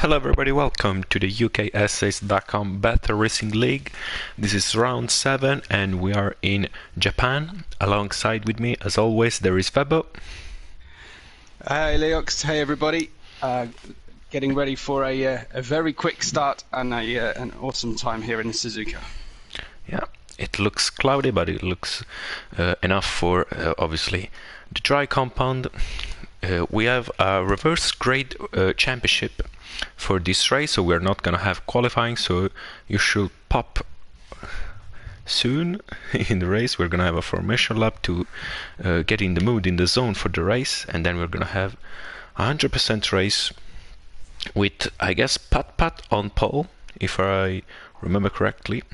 Hello everybody, welcome to the UKSAs.com Battle Racing League. This is round 7 and we are in Japan. Alongside with me, as always, there is Febo. Hi Leox, hey everybody. Getting ready for a very quick start and an awesome time here in Suzuka. Yeah, it looks cloudy, but it looks enough for obviously the dry compound. We have a reverse grade championship for this race, so we're not gonna have qualifying, so you should pop soon in the race. We're gonna have a formation lap to get in the mood, in the zone for the race, and then we're gonna have 100% race with, I guess, Pat on pole, if I remember correctly.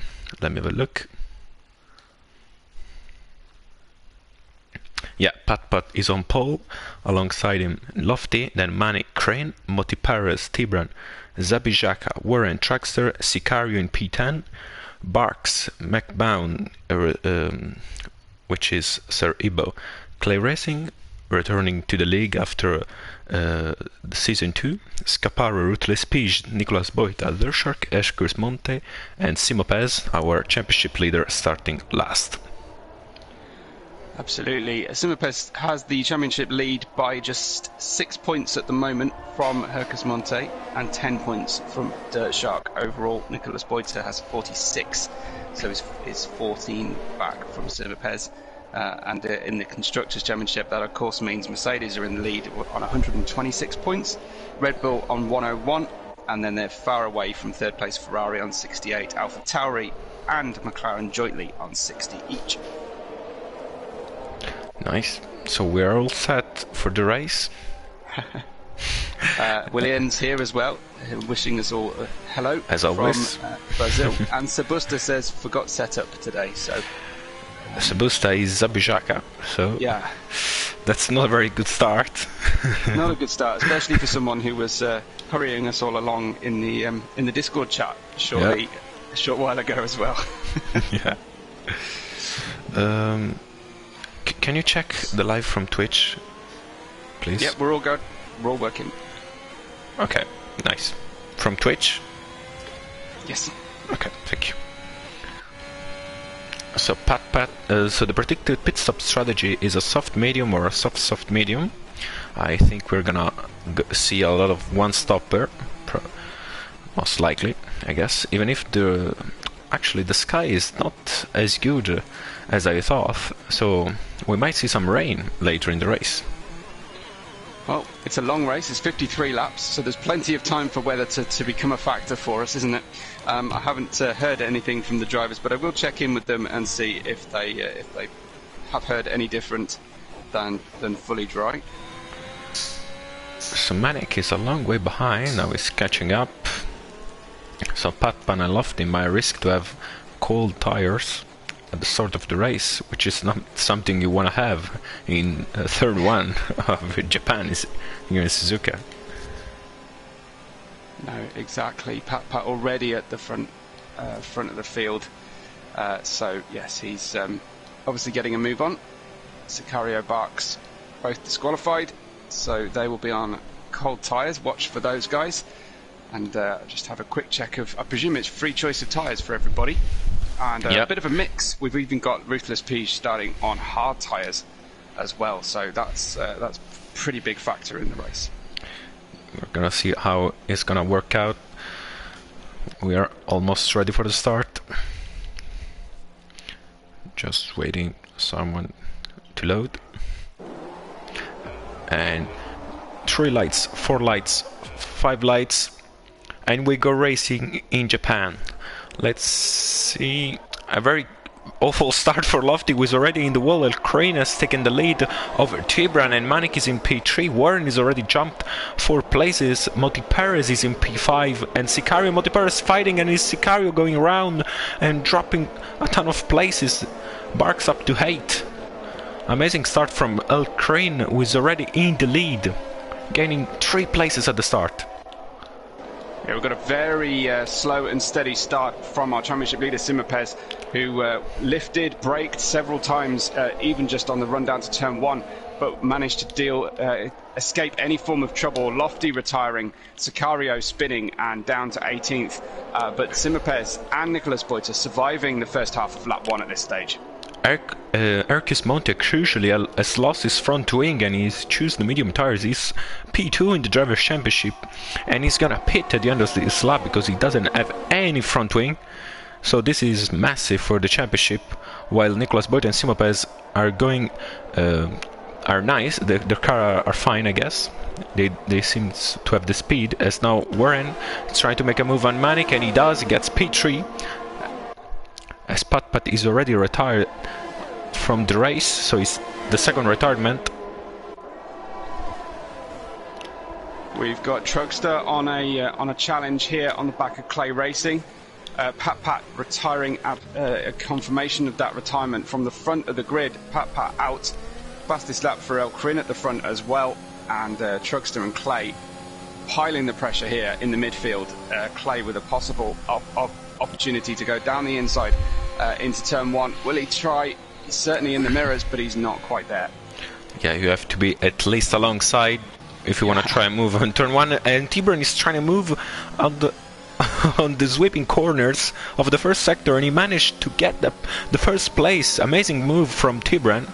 Let me have a look. Yeah, Pat is on pole, alongside him Lofty, then Manic, Crane, Motipares, Tibran, Zabijaka, Warren, Trackster, Sicario in P10, Barks, McBound, which is Sir Ibo, Clay Racing, returning to the league after Season 2, Scaparo, Ruthless Pige, Nicolas Boita, Dershark, Eshkurs Monte, and Simopez, our championship leader, starting last. Absolutely. Simopez has the championship lead by just 6 points at the moment from Hercus Monte and 10 points from Dirt Shark. Overall, Nicolas Boita has 46, so is 14 back from Simopez. And in the Constructors' Championship, that of course means Mercedes are in the lead on 126 points, Red Bull on 101, and then they're far away from third place Ferrari on 68, AlphaTauri and McLaren jointly on 60 each. Nice. So we're all set for the race. Williams here as well, wishing us all hello as always from Brazil. And Sabusta says forgot setup today. So Sabusta is Zabijaka. So yeah, that's not a very good start. Not a good start, especially for someone who was hurrying us all along in the Discord chat shortly, a short while ago as well. Yeah. Can you check the live from Twitch, please? Yeah, we're all good. We're all working. Okay, nice. From Twitch? Yes. Okay, thank you. So Pat, so the predicted pit stop strategy is a soft medium or a soft medium. I think we're gonna see a lot of one stopper, most likely, I guess. Even if actually the sky is not as good as I thought, so we might see some rain later in the race. Well, it's a long race, it's 53 laps, so there's plenty of time for weather to become a factor for us, isn't it? I haven't heard anything from the drivers, but I will check in with them and see if they have heard any different than fully dry. So Manic is a long way behind, now he's catching up. So Patpan and Lofty might risk to have cold tires at the start of the race, which is not something you want to have in third one of Japan is here in Suzuka. No, exactly. Pat already at the front of the field. So yes, he's obviously getting a move on. Sicario, Barks, both disqualified, so they will be on cold tyres. Watch for those guys. And just have a quick check of, I presume it's free choice of tyres for everybody. And a bit of a mix. We've even got Ruthless Pige starting on hard tyres as well. So that's a pretty big factor in the race. We're going to see how it's going to work out. We are almost ready for the start. Just waiting someone to load. And 3 lights, 4 lights, 5 lights. And we go racing in Japan. Let's see. A very awful start for Lofty, who is already in the wall. Crane has taken the lead over Tibran, and Manic is in P3. Warren is already jumped 4 places. Motipares is in P5, and Sicario. Motipares fighting, and is Sicario going around and dropping a ton of places. Barks up to 8. Amazing start from El Crane, who is already in the lead, gaining 3 places at the start. Yeah, we've got a very slow and steady start from our championship leader Simopez, who lifted, braked several times, even just on the run down to turn 1, but managed to deal escape any form of trouble. Lofty retiring, Sicario spinning and down to 18th. But Simapes and Nicolas Boita surviving the first half of lap 1 at this stage. Erkis Monte crucially has lost his front wing and he's choosing the medium tires. He's P2 in the Drivers' Championship and he's gonna pit at the end of this lap because he doesn't have any front wing. So this is massive for the championship, while Nicolas Boita and Simapes are going, are nice. Their car are fine, I guess. They seem to have the speed. As now Warren is trying to make a move on Manic, and he does. He gets P3. As Pat is already retired from the race, so he's the second retirement. We've got Trugster on a challenge here on the back of Clay Racing. Pat retiring at a confirmation of that retirement from the front of the grid. Pat out. Fastest lap for El Crin at the front as well, and Trugster and Clay piling the pressure here in the midfield. Clay with a possible opportunity to go down the inside into turn 1. Will he try? He's certainly in the mirrors, but he's not quite there. Yeah, you have to be at least alongside if you want to try and move on turn 1. And T-Burn is trying to move on the on the sweeping corners of the first sector, and he managed to get the first place. Amazing move from T-Burn.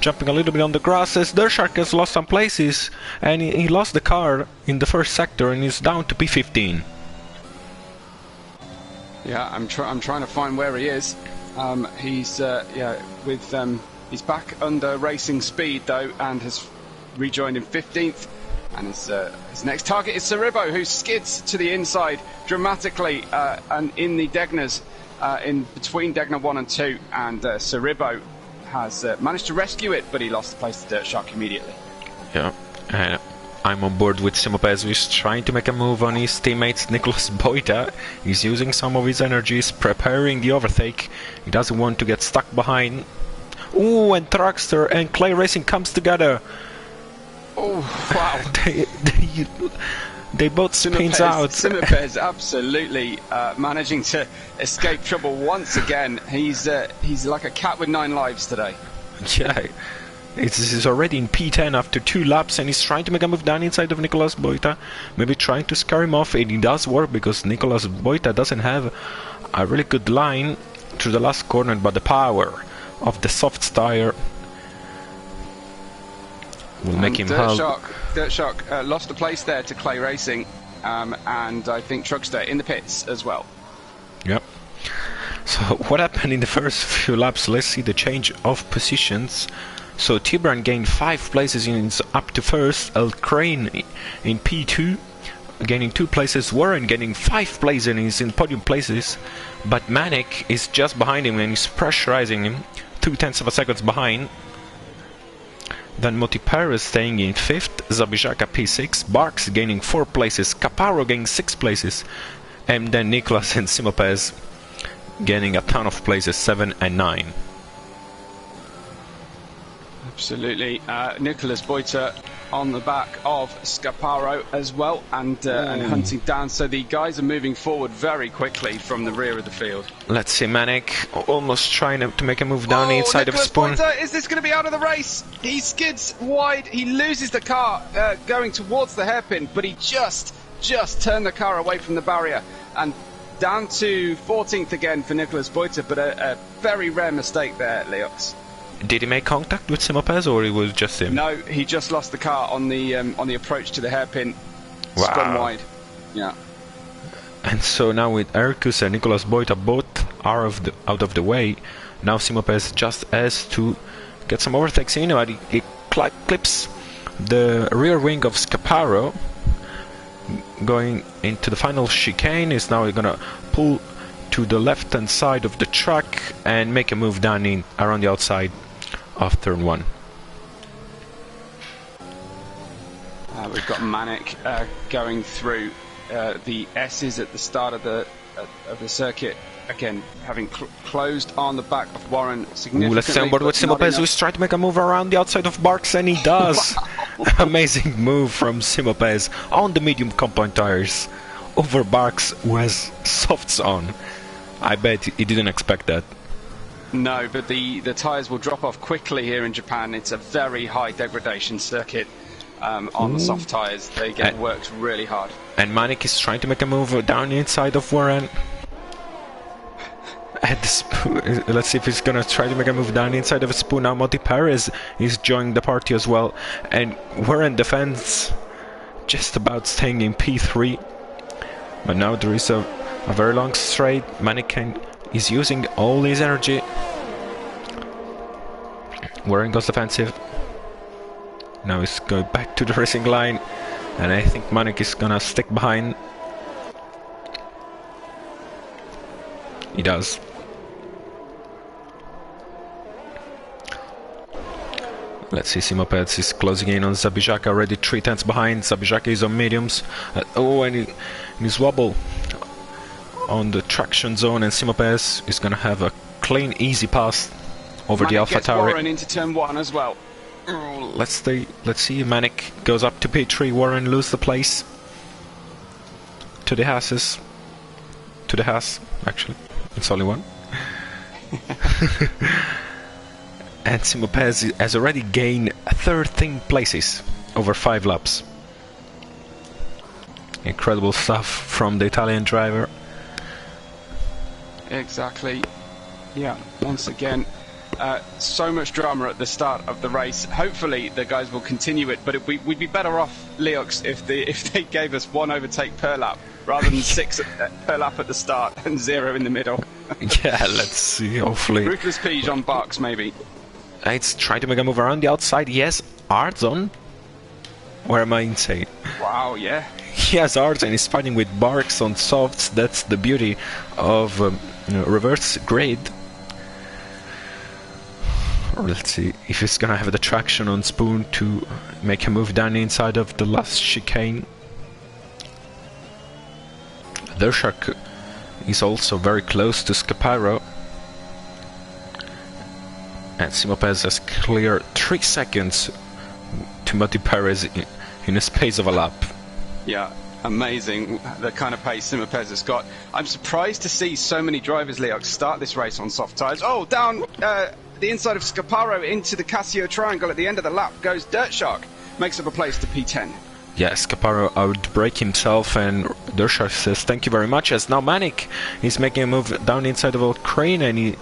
Jumping a little bit on the grasses. Dershark has lost some places, and he lost the car in the first sector, and he's down to P15. Yeah, I'm trying to find where he is. He's he's back under racing speed though, and has rejoined in 15th. And his next target is Ceribbo, who skids to the inside dramatically and in the Degnas, in between Degna 1 and 2, and Ceribbo has managed to rescue it, but he lost the place to Dirt Shark immediately. Yeah, I'm on board with Simapes, who's trying to make a move on his teammates Nicolas Boita. He's using some of his energies, preparing the overtake. He doesn't want to get stuck behind. Ooh, and Trugster and Clay Racing comes together. Oh, wow. they both spins out. Simapes absolutely managing to escape trouble once again. He's like a cat with 9 lives today. Yeah, he's already in P10 after 2 laps, and he's trying to make a move down inside of Nicolas Boita. Maybe trying to scare him off, and it does work because Nicolas Boita doesn't have a really good line through the last corner, but the power of the soft tire will make him help. Dirt Shark lost a place there to Clay Racing, and I think Trugster in the pits as well. Yep. So what happened in the first few laps? Let's see the change of positions. So T-Burn gained 5 places in up to first. El Crane in P2, gaining 2 places. Warren gaining 5 places and he's in podium places. But Manic is just behind him and he's pressurizing him, 0.2 of a second behind. Then Motiparis staying in 5th, Zabijaka P6, Barks gaining 4 places, Caparo gaining 6 places, and then Nicolas and Simapes gaining a ton of places, 7 and 9. Absolutely. Nicolas Boita on the back of Scaparo as well, and hunting down. So the guys are moving forward very quickly from the rear of the field. Let's see, Manic almost trying to make a move down the inside Nicolas of Spoon. Boita, is this going to be out of the race? He skids wide. He loses the car going towards the hairpin, but he just turned the car away from the barrier and down to 14th again for Nicolas Boita, but a very rare mistake there, Leox. Did he make contact with Simapes, or it was just him? No, he just lost the car on the approach to the hairpin. Wow. Spun wide. Yeah. And so now with Erkus and Nicolas Boita both are out of the way, now Simapes just has to get some overtakes in, but he clips the rear wing of Scaparo. Going into the final chicane, is now gonna pull to the left hand side of the track and make a move down in around the outside of turn 1. We've got Manic going through the S's at the start of the circuit. Again, having closed on the back of Warren significantly. Let's stay on board with Simapes, who's trying to make a move around the outside of Barks, and he does. Amazing move from Simapes on the medium compound tires over Barks, who has softs on. I bet he didn't expect that. No, but the tyres will drop off quickly here in Japan. It's a very high degradation circuit. on the soft tyres. They get worked really hard. And Manik is trying to make a move down the inside of Warren. Let's see if he's gonna try to make a move down the inside of a Spoon. Now Monty Perez is joining the party as well. And Warren defends, just about staying in P3. But now there is a very long straight. Manik is using all his energy. Warren goes defensive. Now he's going back to the racing line. And I think Manik is gonna stick behind. He does. Let's see, Simo Perez is closing in on Zabijaka, already 3/10 behind. Zabijaka is on mediums. And he's wobble on the traction zone, and Simo Perez is going to have a clean, easy pass over the AlphaTauri. Warren into turn 1 as well. Let's see. Manik goes up to P3. Warren loses the place to the Haas. To the Haas, actually. It's only one. And Simo Perez has already gained 13 places over 5 laps. Incredible stuff from the Italian driver. Exactly. Yeah, once again, so much drama at the start of the race. Hopefully the guys will continue it, but we'd be better off, Leox, if they gave us 1 overtake per lap rather than 6 per lap at the start and 0 in the middle. Yeah, let's see, hopefully. Ruthless Pige on Barks, maybe. It's trying to make a move around the outside. Yes, Ardzon. Where am I insane? Wow, yeah. He has Ardzon, he's fighting with Barks on softs. That's the beauty of reverse grid. Let's see if he's gonna have the traction on Spoon to make a move down the inside of the last chicane. Dershak is also very close to Scaparo. And Simo Perez has cleared 3 seconds to Monty Perez in a space of a lap. Yeah, amazing the kind of pace Simo Perez has got. I'm surprised to see so many drivers, Leox, start this race on soft tyres. Oh, down the inside of Scaparo into the Casio triangle at the end of the lap goes Dirt Shark. Makes up a place to P10. Yeah, Scaparo outbrake himself, and Dershak says thank you very much, as now Manik is making a move down the inside of a crane, and he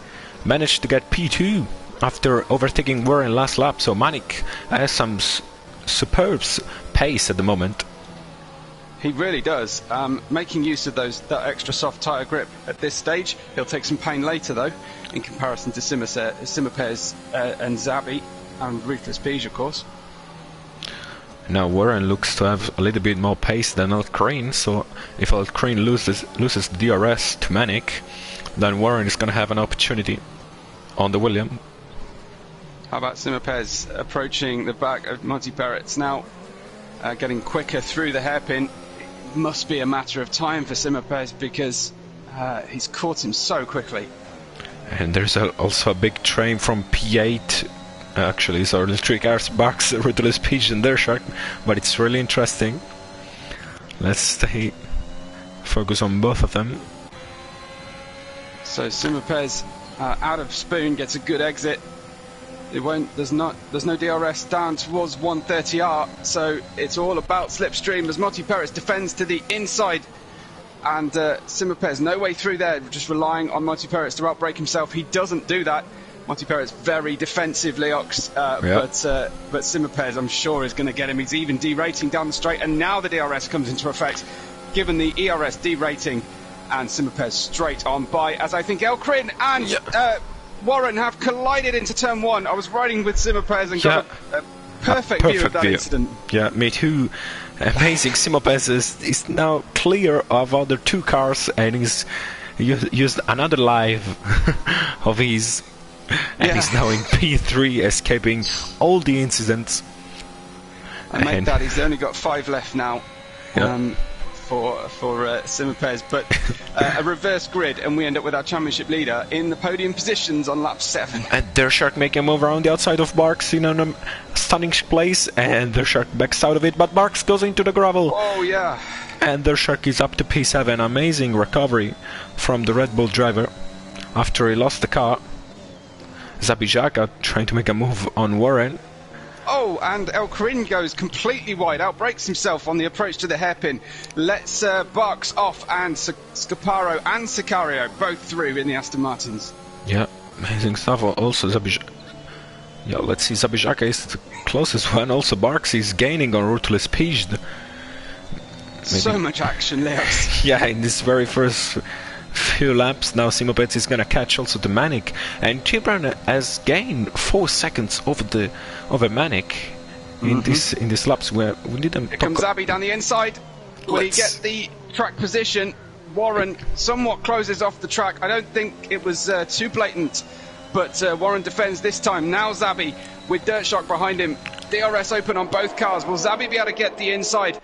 managed to get P2 after overtaking Warren last lap. So Manik has some superb pace at the moment. He really does. Making use of that extra soft tyre grip at this stage. He'll take some pain later, though, in comparison to Simo Perez and Zabi, and Ruthless Pige, of course. Now Warren looks to have a little bit more pace than Altcrane, so if Altcrane loses the DRS to Manik, then Warren is going to have an opportunity on the William. How about Simo Perez approaching the back of Monty Perez now, getting quicker through the hairpin? It must be a matter of time for Simo Perez because he's caught him so quickly. And there's also a big train from P8. Actually, so the 3 cars, Barks, Ruthless Pige and Dershak, but it's really interesting. Let's focus on both of them. So Simo Perez out of Spoon gets a good exit. There's no DRS down towards 130R, so it's all about slipstream as Monty Perez defends to the inside. And Simo Perez, no way through there, just relying on Monty Perez to outbrake himself. He doesn't do that. Monty Perez very defensive, Leox, but Simo Perez, I'm sure, is going to get him. He's even derating down the straight, and now the DRS comes into effect, given the ERS derating, and Simo Perez straight on by, as I think Elkrin and Warren have collided into turn 1. I was riding with Simo Perez and got a perfect view of that incident. Yeah, me too. Amazing. Simo Perez is now clear of other 2 cars, and he's used another live of his. And he's now in P3, escaping all the incidents. And make that, he's only got 5 left now for Simo Perez. But a reverse grid, and we end up with our championship leader in the podium positions on lap 7. And Dershak making a move around the outside of Barks in a stunning place, and Dershak backs out of it, but Barks goes into the gravel. Oh, yeah. And Dershak is up to P7. Amazing recovery from the Red Bull driver after he lost the car. Zabijaka trying to make a move on Warren. Oh, Oh, and Elcrin goes completely wide, outbrakes himself on the approach to the hairpin. Lets Barks off, and Scaparo and Sicario both through in the Aston Martins. Yeah, amazing stuff. Also, yeah, let's see, Zabijaka is the closest one. Also, Barks is gaining on Ruthless Peach. So much action, Leos. Yeah, in this very first few laps, now Simopets is gonna catch also the Manic, and Tibran has gained 4 seconds over Manic in this laps where we didn't. Here comes Zabby down the inside. Will he get the track position? Warren somewhat closes off the track. I don't think it was too blatant, but Warren defends this time. Now Zabby with Dirt Shock behind him. DRS open on both cars. Will Zabby be able to get the inside?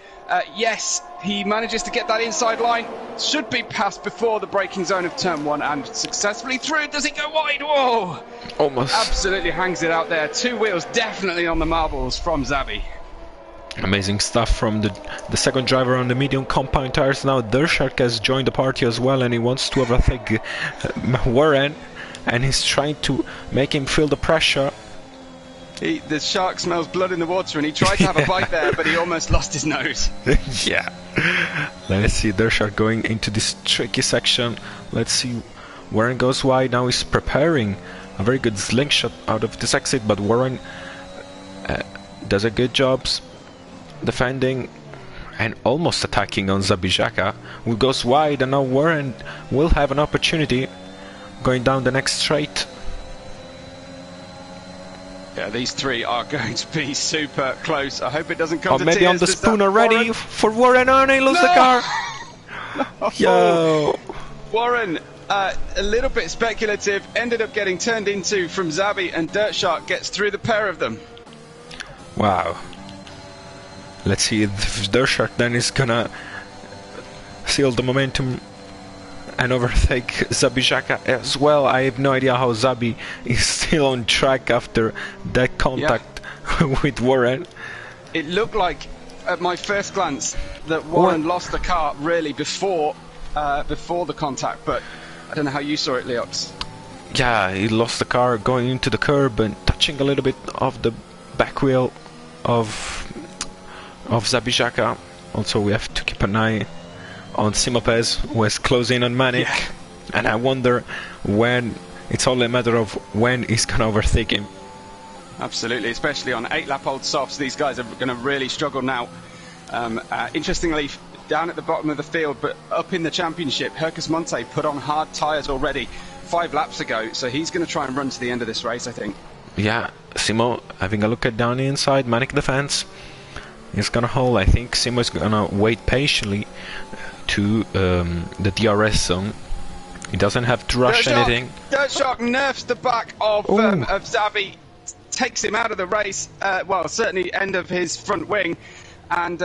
Yes, he manages to get that inside line. Should be passed before the braking zone of turn 1 and successfully through. Does he go wide? Whoa! Almost. Absolutely hangs it out there. 2 wheels definitely on the marbles from Zabby. Amazing stuff from the second driver on the medium compound tires. Now Dershak has joined the party as well, and he wants to overtake Warren, and he's trying to make him feel the pressure. The shark smells blood in the water, and he tried to have a bite there, but he almost lost his nose. Yeah. Let's see Dershak going into this tricky section. Let's see, Warren goes wide. Now he's preparing a very good slingshot out of this exit, but Warren does a good job defending and almost attacking on Zabijaka, who goes wide, and now Warren will have an opportunity going down the next straight. Yeah, these 3 are going to be super close. I hope it doesn't come to maybe tears. on the spoon already for Warren. Oh, and he lost the car. No. Yo. Warren, a little bit speculative, ended up getting turned into from Zabby, and Dirt Shark gets through the pair of them. Wow. Let's see if Dirt Shark then is gonna seal the momentum and overtake Zabijaka as well. I have no idea how Zabi is still on track after that contact with Warren. It looked like, at my first glance, that Warren lost the car really before the contact, but I don't know how you saw it, Leox. Yeah, he lost the car going into the curb and touching a little bit of the back wheel of Zabijaka. Also, we have to keep an eye on Simopez, who is closing on Manic, and I wonder when. It's only a matter of when he's gonna overtake him. Absolutely, especially on 8-lap-old softs. These guys are going to really struggle now. Interestingly, down at the bottom of the field, but up in the championship, Hercus Monte put on hard tyres already 5 laps ago, so he's going to try and run to the end of this race, I think. Yeah, Simo having a look at down the inside, Manic defense. He's gonna hold. I think Simo's gonna wait patiently to the DRS zone. He doesn't have to rush anything. Dirt Shark nerfs the back of Zabby, takes him out of the race. Well, certainly end of his front wing, and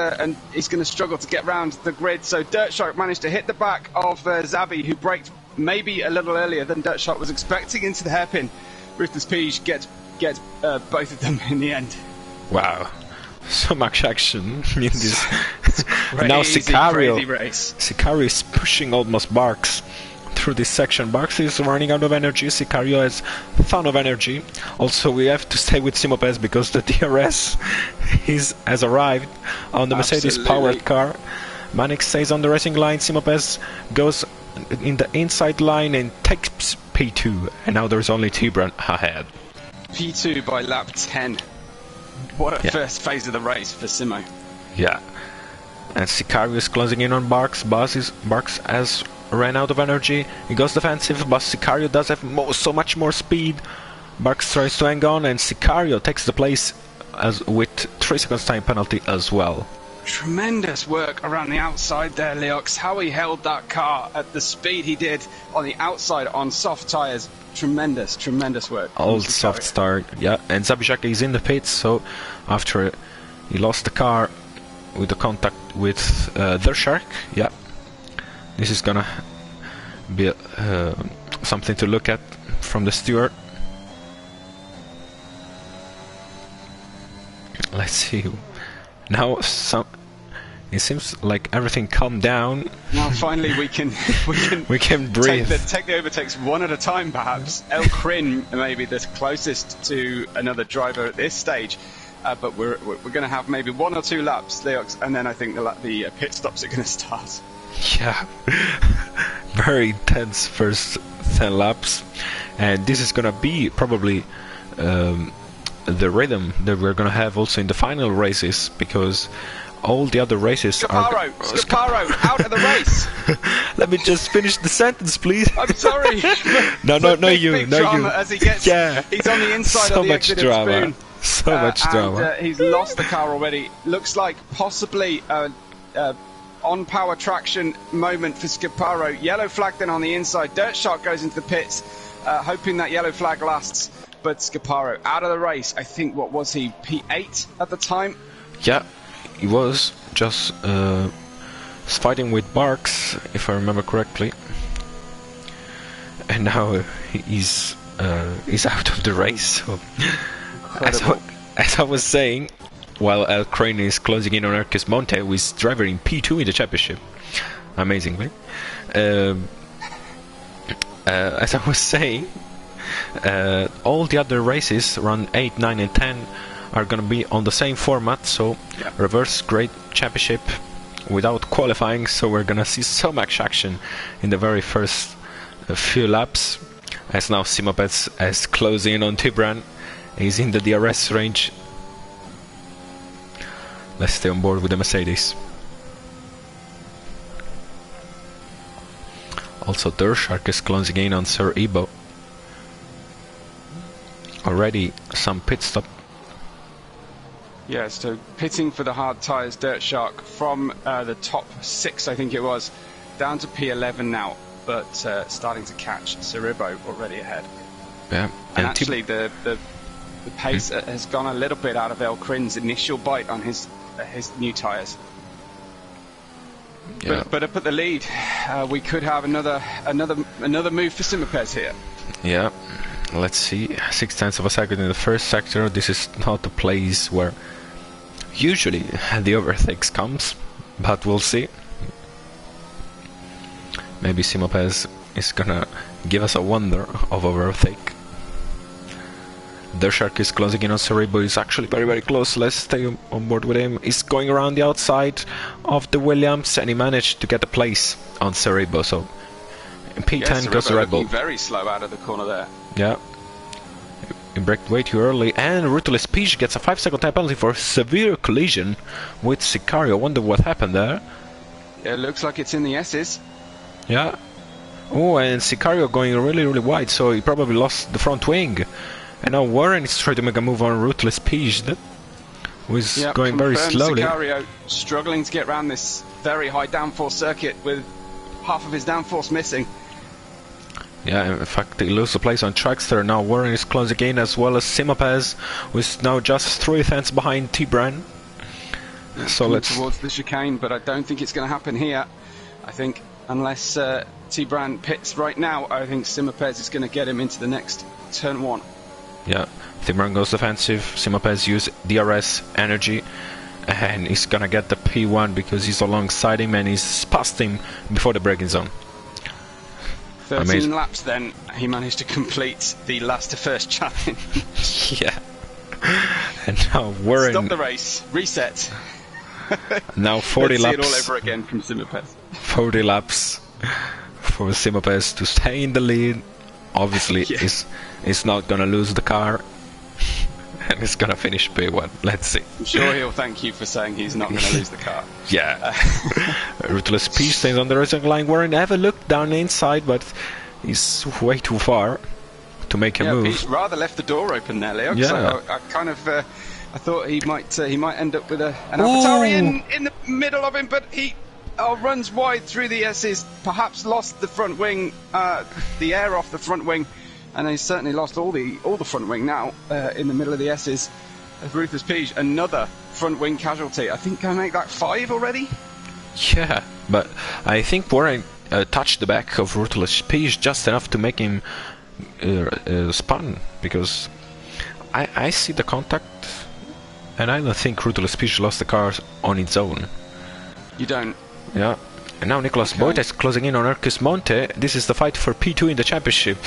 he's going to struggle to get round the grid. So Dirt Shark managed to hit the back of Zabby, who braked maybe a little earlier than Dirt Shark was expecting into the hairpin. Ruthless Peach gets both of them in the end. Wow. So much action in this. Crazy, now Sicario. crazy race. Sicario is pushing almost Barks through this section. Barks is running out of energy. Sicario has a ton of energy. Also, we have to stay with Simopez because the DRS has arrived on the Mercedes-powered car. Manic stays on the racing line. Simopez goes in the inside line and takes P2. And now there's only Tibran ahead. P2 by lap 10. What a first phase of the race for Simo. Yeah. And Sicario is closing in on Barks. Barks has ran out of energy. He goes defensive, but Sicario does have so much more speed. Barks tries to hang on, and Sicario takes the place with 3 seconds time penalty as well. Tremendous work around the outside there, Leox. How he held that car at the speed he did on the outside on soft tyres. Tremendous work. Old soft start, yeah. And Zabijaka is in the pits, so after he lost the car with the contact with the Shark, yeah. This is gonna be something to look at from the steward. Let's see. Now it seems like everything calmed down. Now finally we can breathe. Take the overtakes one at a time, perhaps. Elcrin may be the closest to another driver at this stage. but we're going to have maybe 1 or 2 laps, Leox, and then I think the pit stops are going to start. Yeah, very intense first 10 laps, and this is gonna be probably the rhythm that we're gonna have also in the final races, because all the other races Scarparo, out of the race. Let me just finish the sentence, please. I'm sorry. no, you. As he gets, he's on the inside so of the much exit drama. So much drama. He's lost the car already. Looks like possibly on power traction moment for Scarparo. Yellow flag then on the inside. Dirt Shark goes into the pits, hoping that yellow flag lasts. But Scarparo out of the race. I think, what was he, P8 at the time? Yeah, he was just fighting with Barks, if I remember correctly. And now he's out of the race. So as I was saying, while El Crane is closing in on Erkes Monte, who is driver in P2 in the championship, amazingly. As I was saying, all the other races, around 8, 9 and 10, are going to be on the same format, so reverse grade championship without qualifying, so we're going to see so much action in the very first few laps, as now Simopez is closing in on Tibran. He's in the DRS range. Let's stay on board with the Mercedes. Also, Dirt Shark is closing in on Sir Ibo. Already some pit stop. Yeah, so pitting for the hard tyres, Dirt Shark, from the top 6, I think it was, down to P11 now, but starting to catch Siribo already ahead. Yeah, and actually the pace has gone a little bit out of El Crin's initial bite on his new tyres. Yeah. But up at the lead, we could have another move for Simopez here. Yeah. Let's see, 0.6 of a second in the first sector. This is not the place where usually the overtakes comes, but we'll see. Maybe Simopez is gonna give us a wonder of overtake. Dirt Shark is closing in on Siribo. He's actually very, very close. Let's stay on board with him. He's going around the outside of the Williams, and he managed to get a place on Siribo. So in P10 goes the Red Bull. Very slow out of the corner there. Yeah. He braked way too early, and Ruthless Peach gets a 5-second time penalty for severe collision with Sicario. Wonder what happened there. Yeah, it looks like it's in the S's. Yeah. Oh, and Sicario going really, really wide, so he probably lost the front wing. And now Warren is trying to make a move on Ruthless Peach, who is going very slowly. Sicario struggling to get around this very high downforce circuit with half of his downforce missing. Yeah, in fact, they lose the place on Trackster. Now Warren is closing in, as well as Simopez, who is now just 3 tenths behind Tibran. So let's towards the chicane, but I don't think it's going to happen here. I think unless Tibran pits right now, I think Simopez is going to get him into the next turn 1. Yeah, Tibran goes defensive. Simopez use DRS energy, and he's gonna get the P1 because he's alongside him and he's past him before the braking zone. 13 Amazing. laps then, he managed to complete the last to first challenge. Yeah. And now Warren... Stop the race, reset. Now 40 Let's laps. See it all over again from Simopez. 40 laps for Simopez to stay in the lead. Obviously, he's not gonna lose the car. And he's gonna finish P1. Let's see. I'm sure he'll thank you for saying he's not gonna lose the car. Yeah. Ruthless Peach stays on the racing line. Warren have a look down the inside, but he's way too far to make a move. Peach rather left the door open there, Leo. Yeah. So I kind of I thought he might end up with an AlphaTauri in the middle of him, but he runs wide through the S's. Perhaps lost the front wing, the air off the front wing. And he's certainly lost all the front wing now in the middle of the S's. Ruthless Peach, another front wing casualty. I think I make that 5 already. Yeah, but I think Warren touched the back of Ruthless Peach just enough to make him spun, because I see the contact, and I don't think Ruthless Peach lost the car on its own. You don't? Yeah. And now Nicolas Boita is closing in on Erkes Monte. This is the fight for P2 in the championship.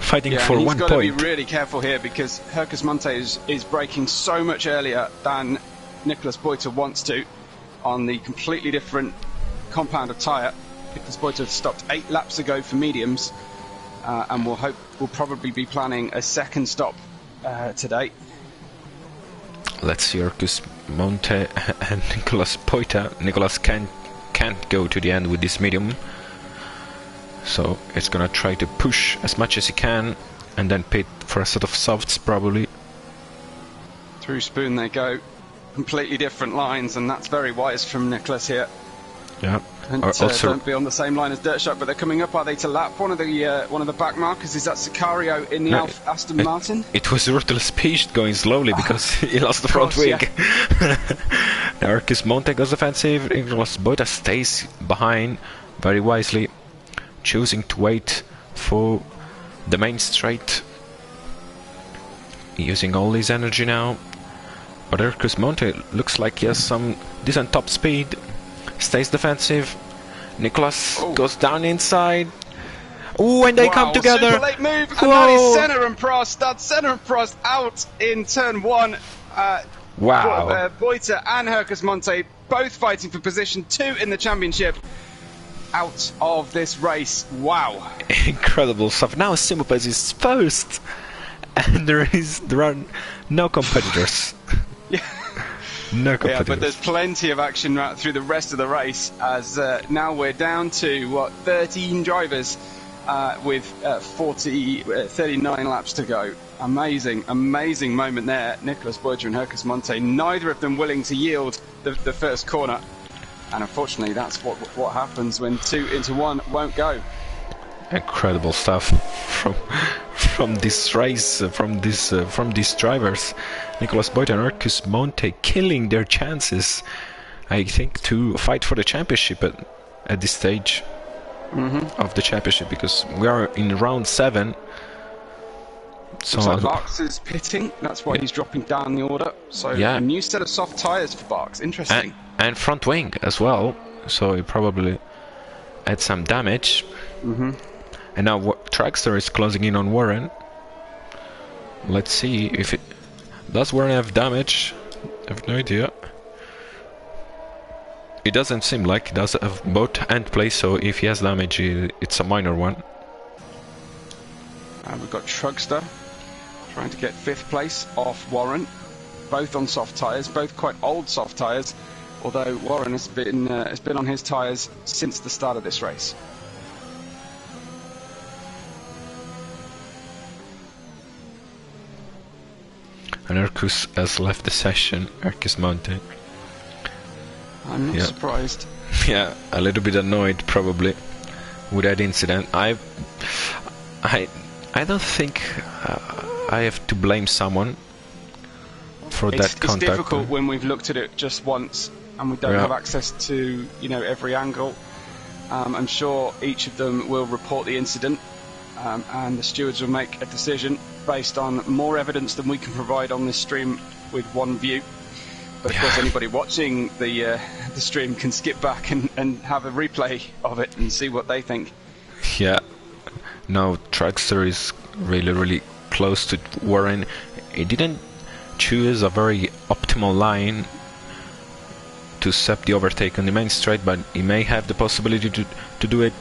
fighting Yeah, for and 1 he's got to be point. really careful here because Hercus Monte is braking so much earlier than Nicolas Boita wants to on the completely different compound of tyre. Nicolas Boita stopped 8 laps ago for mediums, and we'll probably be planning a second stop today. Let's see Hercus Monte and Nicolas Boita. Nicolas can't go to the end with this medium, so it's gonna try to push as much as he can and then pit for a set of softs probably. Through Spoon they go. Completely different lines, and that's very wise from Nicolas here. Yeah. And Also, don't be on the same line as Dirtshock, but they're coming up. Are they to lap? One of the back markers, is that Sicario in the No, Aston Martin? it was Ruthless Peach going slowly because he lost the front course, wing. Now Hercus Monte goes offensive. Nicolas Boita stays behind very wisely, choosing to wait for the main straight, using all his energy now. But Hercus Monte looks like he has some decent top speed. Stays defensive. Nicolas goes down inside. Ooh, and they come together. Super late move, and Whoa. that is Senna and Prost. That's Senna and Prost out in turn 1. Wow. Boita and Hercus Monte both fighting for position 2 in the championship. Out of this race. Wow. Incredible stuff. Now Simopez is first. And there are no competitors. Yeah. No Yeah, competitors. but there's plenty of action right through the rest of the race, as now we're down to 13 drivers with 39 laps to go. Amazing moment there. Nicolas Boita and Hercus Monte, neither of them willing to yield the first corner, and unfortunately that's what happens when 2 into 1 won't go. Incredible stuff from this race, from these drivers. Nicolas Boita and Hercus Monte killing their chances, I think, to fight for the championship at this stage of the championship, because we are in round 7. So Barks is pitting, that's why he's dropping down the order. So yeah. A new set of soft tyres for Barks, interesting. And front wing as well, so he probably had some damage. And now Trackster is closing in on Warren. Let's see if it does. Warren have damage? I have no idea. It doesn't seem like he does have both end plates, so if he has damage, it's a minor one. We've got Trugster trying to get 5th place off Warren, both on soft tyres, both quite old soft tyres, although Warren has been on his tyres since the start of this race. And Hercus has left the session, Hercus Monte. I'm not surprised. Yeah, a little bit annoyed probably with that incident. I don't think I have to blame someone for that contact. It's difficult when we've looked at it just once and we don't have access to every angle. I'm sure each of them will report the incident, and the stewards will make a decision based on more evidence than we can provide on this stream with one view. But of course, anybody watching the stream can skip back and have a replay of it and see what they think. Yeah. Now Trackster is really close to Warren. He didn't choose a very optimal line to set the overtake on the main straight, but he may have the possibility to do it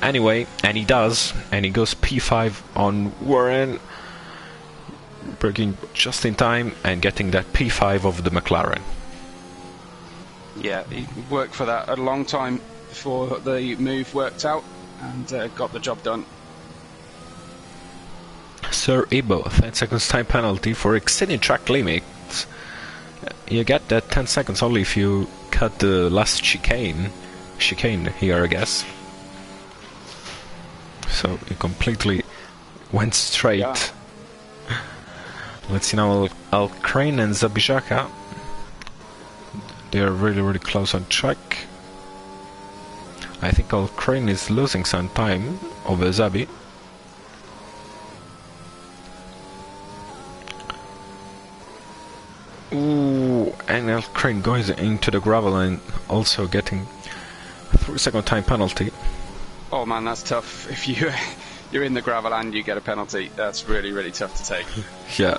anyway, and he does, and he goes P5 on Warren, braking just in time and getting that P5 of the McLaren. Yeah, he worked for that a long time before the move worked out, and got the job done. Sir Ibo, 10 seconds time penalty for exceeding track limits. You get that 10 seconds only if you cut the last chicane here, I guess. So he completely went straight. Yeah. Let's see now Al Crane and Zabijaka. They are really close on track. I think Al Crane is losing some time over Zabi. Ooh, and Al Crane goes into the gravel and also getting a 3-second time penalty. Oh man, that's tough. If you you're in the gravel and you get a penalty. That's really, really tough to take. Yeah.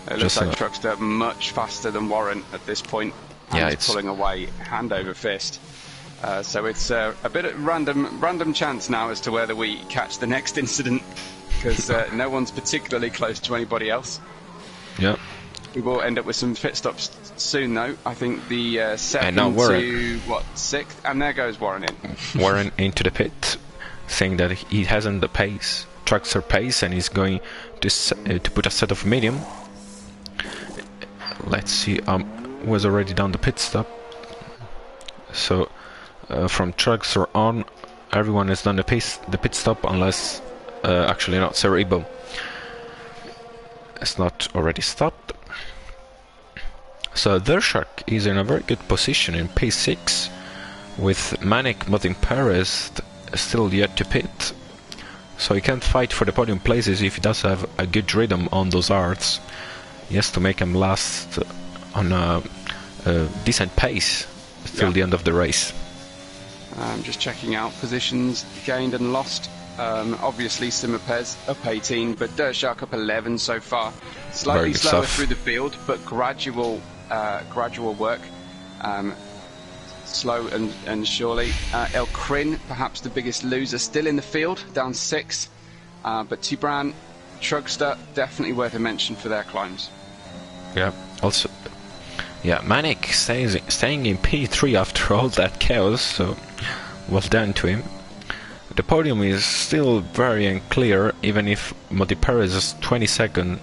It looks like Truckster much faster than Warren at this point. Yeah, it's pulling away hand over fist. So it's a bit of random chance now as to whether we catch the next incident, because no one's particularly close to anybody else. Yeah. We will end up with some pit stops soon, though. I think the second now to sixth, and there goes Warren in. Warren into the pit, saying that he hasn't the pace, Truckster pace, and he's going to put a set of medium. Let's see. Was already done the pit stop. So from Truckster on, everyone has done the pit stop, unless actually not Cerebo. It's not already stopped. So Dershak is in a very good position in P6, with Manic Martin Perez still yet to pit. So he can't fight for the podium places if he does have a good rhythm on those arts. He has to make him last on a decent pace till the end of the race. I'm just checking out positions gained and lost. Obviously Simapez up 18, but Dershak up 11 so far. Slightly slower through the field, but gradual work. Slow and surely. El Crin, perhaps the biggest loser, still in the field, down 6. But Tibran, Truckster, definitely worth a mention for their climbs. Yeah, also, yeah, Manic staying in P3 after all that chaos, so well done to him. The podium is still very unclear, even if Moti Perez is 22nd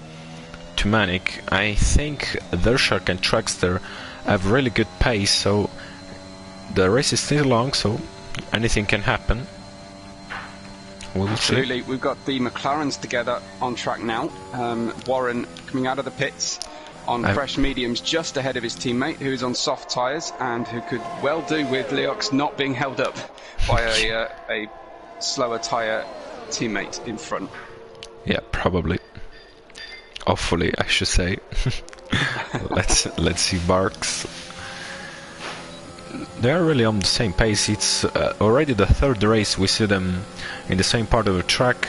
to Manic. I think Dershak and Truckster have really good pace, so the race is still long, so anything can happen. We'll Absolutely. see. We've got the McLarens together on track now. Warren coming out of the pits on fresh mediums, just ahead of his teammate, who's on soft tyres and who could well do with Leox not being held up by a slower tyre teammate in front. Yeah, probably. Hopefully, I should say. Let's see Barks. They are really on the same pace. It's already the third race we see them in the same part of the track,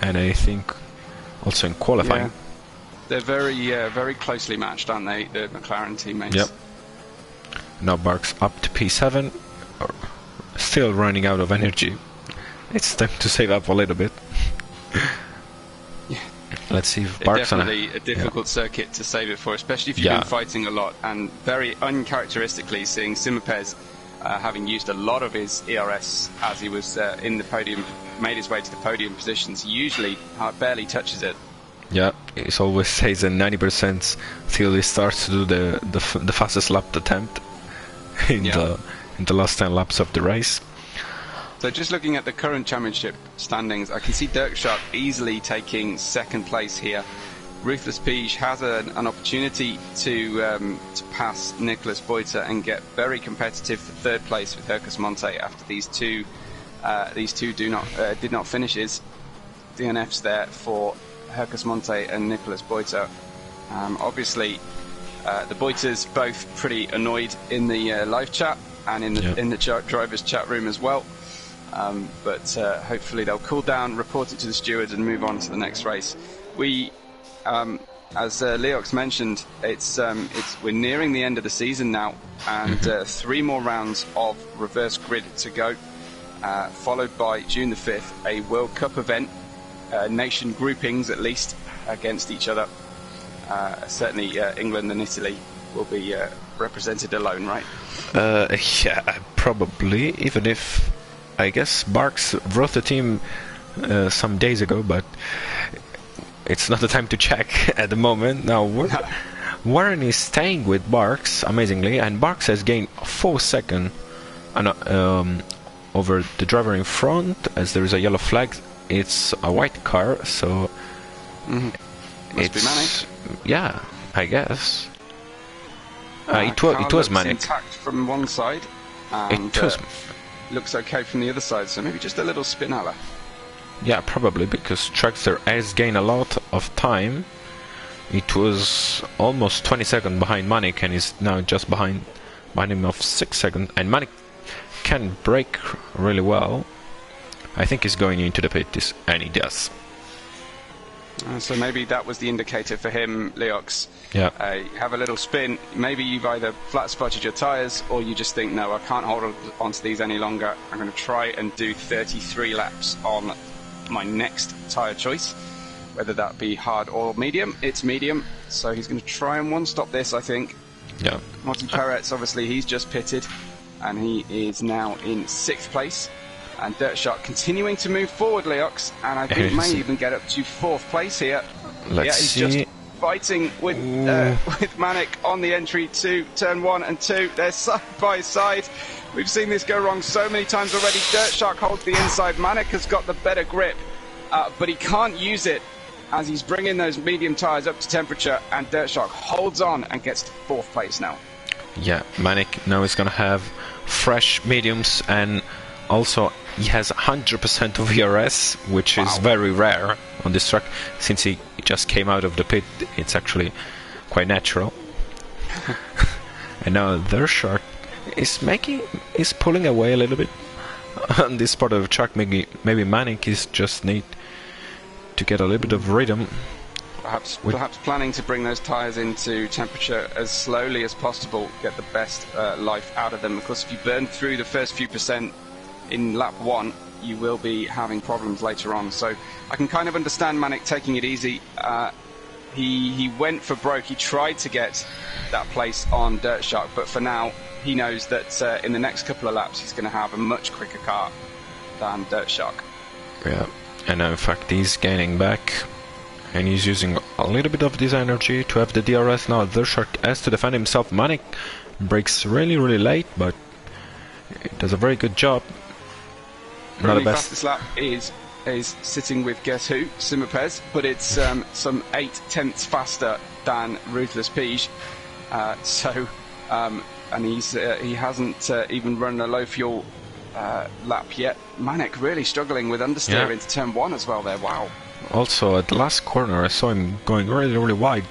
and I think also in qualifying. Yeah. They're very closely matched, aren't they, the McLaren teammates? Yep. Now Barks up to P7, still running out of energy. It's time to save up a little bit. Yeah. Let's see if Barks definitely a difficult circuit to save it for, especially if you've been fighting a lot, and very uncharacteristically seeing Simapez having used a lot of his ERS as he was in the podium, made his way to the podium positions. He usually barely touches it. Yeah, he always stays at 90% till he starts to do the fastest lap attempt in the last 10 laps of the race. So just looking at the current championship standings, I can see Dershak easily taking second place here. Ruthless Pige has an opportunity to pass Nicolas Boita and get very competitive for third place with Hercus Monte after these two did not finishes. DNFs there for Hercus Monte and Nicolas Boita. Obviously, the Boitas both pretty annoyed in the live chat and in the drivers' chat room as well. But hopefully they'll cool down, report it to the stewards, and move on to the next race. We, as Leox mentioned, we're nearing the end of the season now, and 3 more rounds of reverse grid to go, followed by June the 5th, a World Cup event, nation groupings at least, against each other. Certainly England and Italy will be represented alone, right? Yeah, probably, even if I guess Barks wrote the team some days ago, but it's not the time to check at the moment. Now, Warren is staying with Barks, amazingly, and Barks has gained 4 seconds over the driver in front, as there is a yellow flag. It's a white car, so Must be Manic. Yeah, I guess. It was Manic. Intact from one side, and it was. Looks okay from the other side, so maybe just a little spinella. Yeah, probably, because Truckster has gained a lot of time. It was almost 20 seconds behind Manic, and is now just behind him of 6 seconds. And Manic can brake really well. I think he's going into the pit, and he does. So maybe that was the indicator for him, Leox. Yeah. Have a little spin. Maybe you've either flat spotted your tyres, or you just think, no, I can't hold onto these any longer. I'm going to try and do 33 laps on my next tyre choice, whether that be hard or medium. It's medium, so he's going to try and one-stop this, I think. Yeah. Martin Perez, obviously, he's just pitted, and he is now in 6th place. And Dirt Shark continuing to move forward, Leox, and I think may even get up to 4th place here. Let's he's see. Just fighting with Manic on the entry to turn 1 and 2. They're side by side. We've seen this go wrong so many times already. Dirt Shark holds the inside. Manic has got the better grip, but he can't use it as he's bringing those medium tyres up to temperature, and Dirt Shark holds on and gets to 4th place now. Yeah, Manic now is going to have fresh mediums, and also he has 100% of VRS, which is very rare on this track. Since he just came out of the pit, it's actually quite natural. And now Dirt Shark is pulling away a little bit on this part of the track. Maybe Manic is just need to get a little bit of rhythm. Perhaps planning to bring those tyres into temperature as slowly as possible, get the best life out of them. Of course, if you burn through the first few percent in lap 1, you will be having problems later on. So I can kind of understand Manic taking it easy. He went for broke. He tried to get that place on Dirt Shark, but for now he knows that in the next couple of laps he's going to have a much quicker car than Dirt Shark. Yeah, and in fact he's gaining back, and he's using a little bit of this energy to have the DRS. Now Dirt Shark has to defend himself. Manic brakes really late, but it does a very good job. Not the best. Fastest lap is sitting with guess who? Simapez, but it's some 8/10 faster than Ruthless Pige. And he hasn't even run a low fuel lap yet. Manic really struggling with understeer into turn 1 as well there. Wow. Also at the last corner I saw him going really wide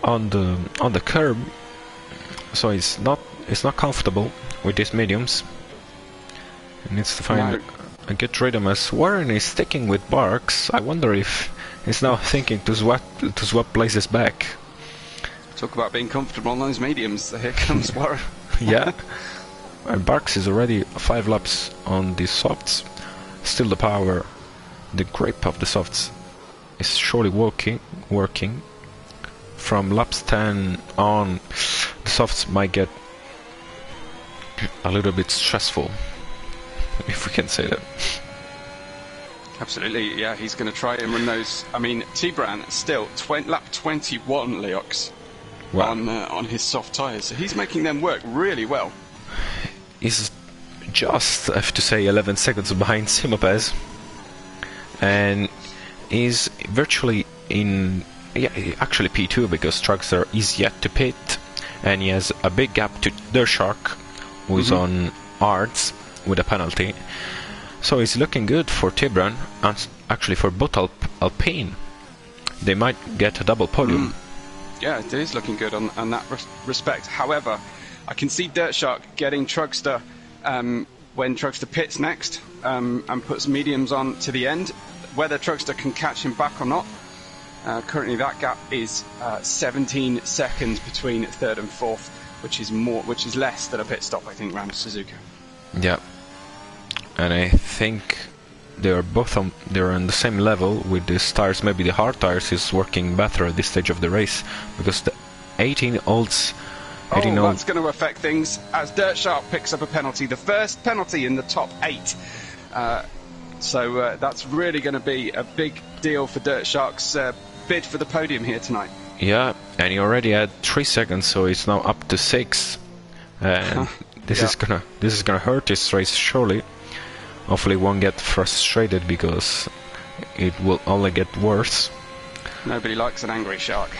on the curb, so it's not comfortable with these mediums. He needs to find a good rhythm. As Warren is sticking with Barks, I wonder if he's now thinking to swap places back. Talk about being comfortable on those mediums. Here comes Warren. Yeah. And Barks is already 5 laps on the softs. Still the power, the grip of the softs is surely working. From laps 10 on, the softs might get a little bit stressful, if we can say that. Absolutely, yeah, he's going to try and run those. I mean, Tibran still lap 21, Leox, wow, on his soft tyres. So he's making them work really well. He's just, I have to say, 11 seconds behind Simapez, and is virtually in, actually P2, because Truckster is yet to pit, and he has a big gap to Dirt Shark, who is on Arts with a penalty. So it's looking good for Tibran, and actually for both Alpine. They might get a double podium. Yeah, it is looking good on that respect. However, I can see Dirt Shark getting Truckster when Truckster pits next and puts mediums on to the end. Whether Truckster can catch him back or not. Currently that gap is 17 seconds between 3rd and 4th, which is less than a pit stop, I think, around Suzuka. Yeah, and I think they're on the same level with these tires. Maybe the hard tires is working better at this stage of the race, because the 18-olds. That's going to affect things as Dirt Shark picks up a penalty, the first penalty in the top 8. So that's really going to be a big deal for Dirt Shark's bid for the podium here tonight. Yeah, and he already had 3 seconds, so it's now up to 6. And this is gonna hurt this race surely. Hopefully, won't get frustrated, because it will only get worse. Nobody likes an angry shark.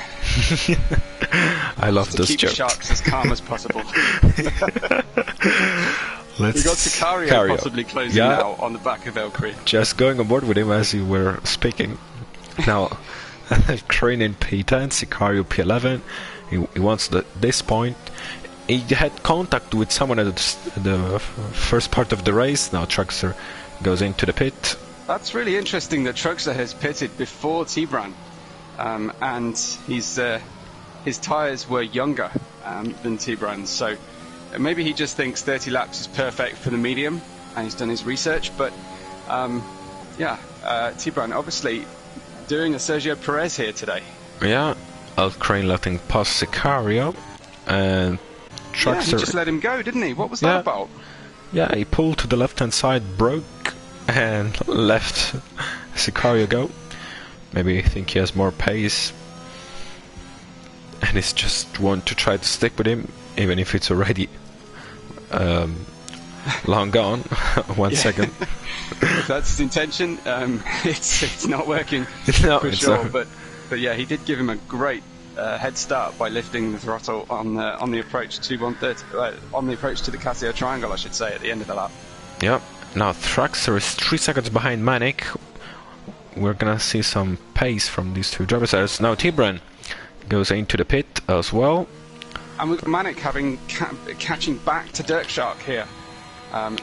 I love those keep jokes. Sharks as calm as possible. We've got Sicario possibly closing now on the back of Valkyrie. Just going on board with him as you were speaking. Now, Crane in P10, Sicario P11. He wants this point. He had contact with someone at the first part of the race. Now Truckster goes into the pit. That's really interesting that Truxler has pitted before Tebran, and his tyres were younger than Tebran's, so maybe he just thinks 30 laps is perfect for the medium, and he's done his research. But Tebran obviously doing a Sergio Perez here today. Yeah, Crane letting pass Sicario, and Truxler... Yeah, he just let him go, didn't he? What was that about? Yeah, he pulled to the left-hand side, broke, and left Sicario go. Maybe I think he has more pace, and he's just want to try to stick with him, even if it's already long gone. 1 second. If that's his intention, it's not working No, for it's sure. not. But yeah, he did give him a great head start by lifting the throttle on the approach to 130, on the approach to the Casio Triangle, I should say, at the end of the lap. Yep. Now Truxler is 3 seconds behind Manic. We're gonna see some pace from these two drivers. There's now Tebran goes into the pit as well. And with Manic having catching back to Dirt Shark here,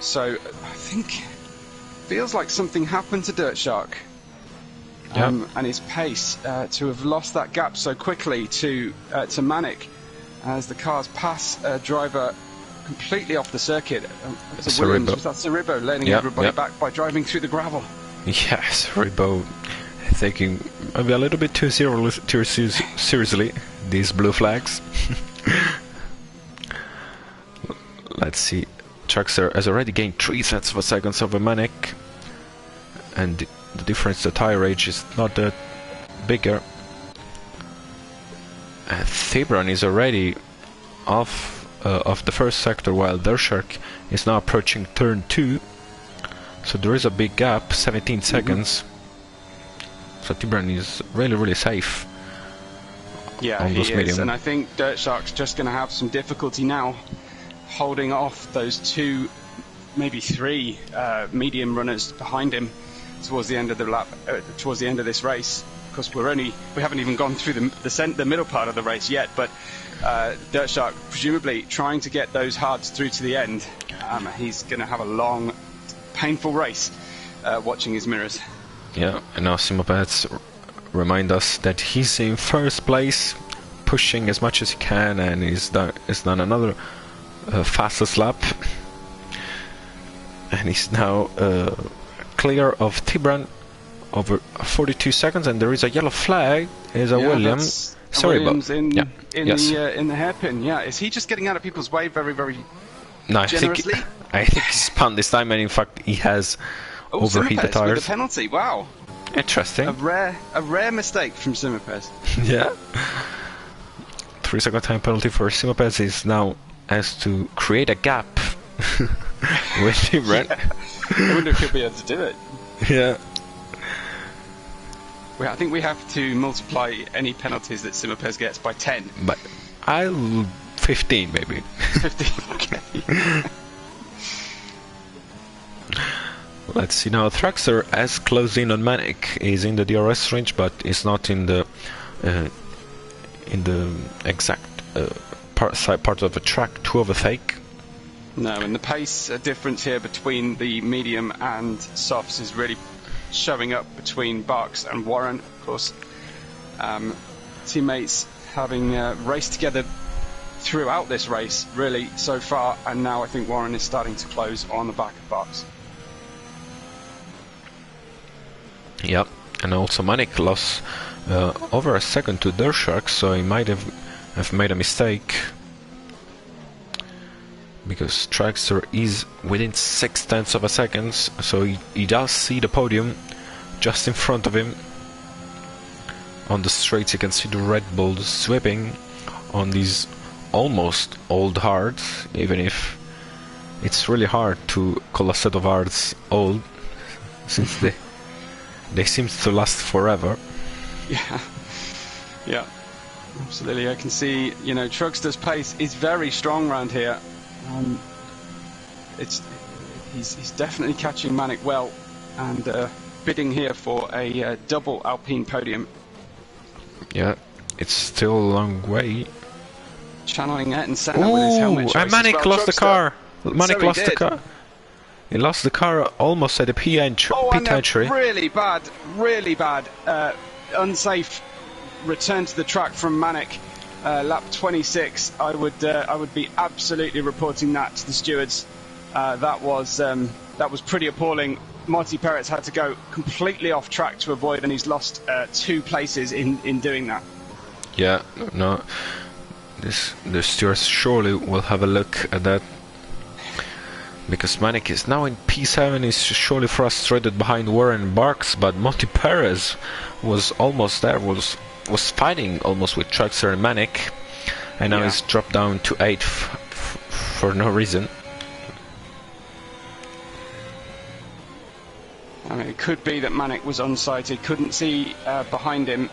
so I think feels like something happened to Dirt Shark. And his pace to have lost that gap so quickly to Manic as the cars pass a driver completely off the circuit. Was that Cerribo letting everybody back by driving through the gravel? Yes, Cerribo taking maybe a little bit too seriously these blue flags. Let's see. Truxler has already gained 3 tenths of a second over Manic, and the difference, the tire age, is not that bigger. Tebran is already off of the first sector, while Dirt Shark is now approaching turn 2. So there is a big gap, 17 seconds. So Tebran is really safe. Yeah, he is, and I think Dirt Shark's just going to have some difficulty now holding off those 2, maybe 3 medium runners behind him towards the end of the lap, towards the end of this race. Because we haven't even gone through the middle part of the race yet, but Dirt Shark presumably trying to get those hards through to the end. He's going to have a long, painful race watching his mirrors. Yeah, and now Simopeds remind us that he's in first place, pushing as much as he can, and he's done another fastest lap, and he's now clear of Tebran over 42 seconds, and there is a yellow flag. Is a Williams. Sorry, Williams but in the hairpin. Yeah, is he just getting out of people's way very no, generously? I think he spun this time, and in fact he has overheated tires. With a penalty. Wow. Interesting. A rare mistake from Simopez. Yeah. 3 second time penalty for Simopez. Is now has to create a gap with Tebran. I wonder if he'll be able to do it. Yeah. I think we have to multiply any penalties that Simopez gets by 10. But 15 maybe. 15, okay. Let's see now. Truxler has closed in on Manic. He's in the DRS range, but is not in the exact part of the track to overtake. No, and the pace difference here between the medium and softs is really showing up between Barks and Warren. Of course, teammates having raced together throughout this race, really, so far, and now I think Warren is starting to close on the back of Barks. Yep, and also Manic lost over a second to Dirt Shark, so he might have made a mistake, because Truxler is within 6 tenths of a second, so he does see the podium just in front of him. On the straights you can see the Red Bull sweeping on these almost old hards, even if it's really hard to call a set of hards old, since they seem to last forever. Yeah, absolutely. I can see, Truxler's pace is very strong around here. He's definitely catching Manic well, and bidding here for a double Alpine podium. Yeah, it's still a long way. Channeling Ayrton Senna with his helmet choice. And Manic lost the car. Manic lost the car. He lost the car almost at the pit entry. Really bad, unsafe return to the track from Manic. Lap 26. I would be absolutely reporting that to the stewards. That was pretty appalling. Marty Perez had to go completely off track to avoid, and he's lost 2 places in doing that. Yeah, no. The stewards surely will have a look at that, because Manic is now in P7. He's surely frustrated behind Warren Barks, but Monty Perez was almost there, was fighting almost with Truckster and Manic, and now he's dropped down to 8th for no reason. I mean, it could be that Manic was unsighted, couldn't see behind him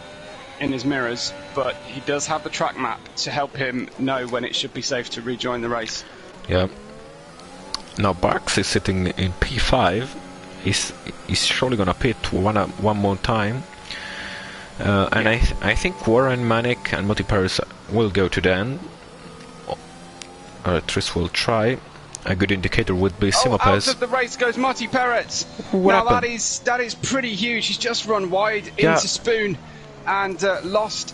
in his mirrors, but he does have the track map to help him know when it should be safe to rejoin the race. Yeah. Now Barks is sitting in P5. He's surely gonna pit one more time. And I think Warren, Manic and Monty Perez will go to the end. Or at least will try. A good indicator would be Simopez. Out of the race goes Monty Perez. What happened? That is pretty huge. He's just run wide into Spoon and lost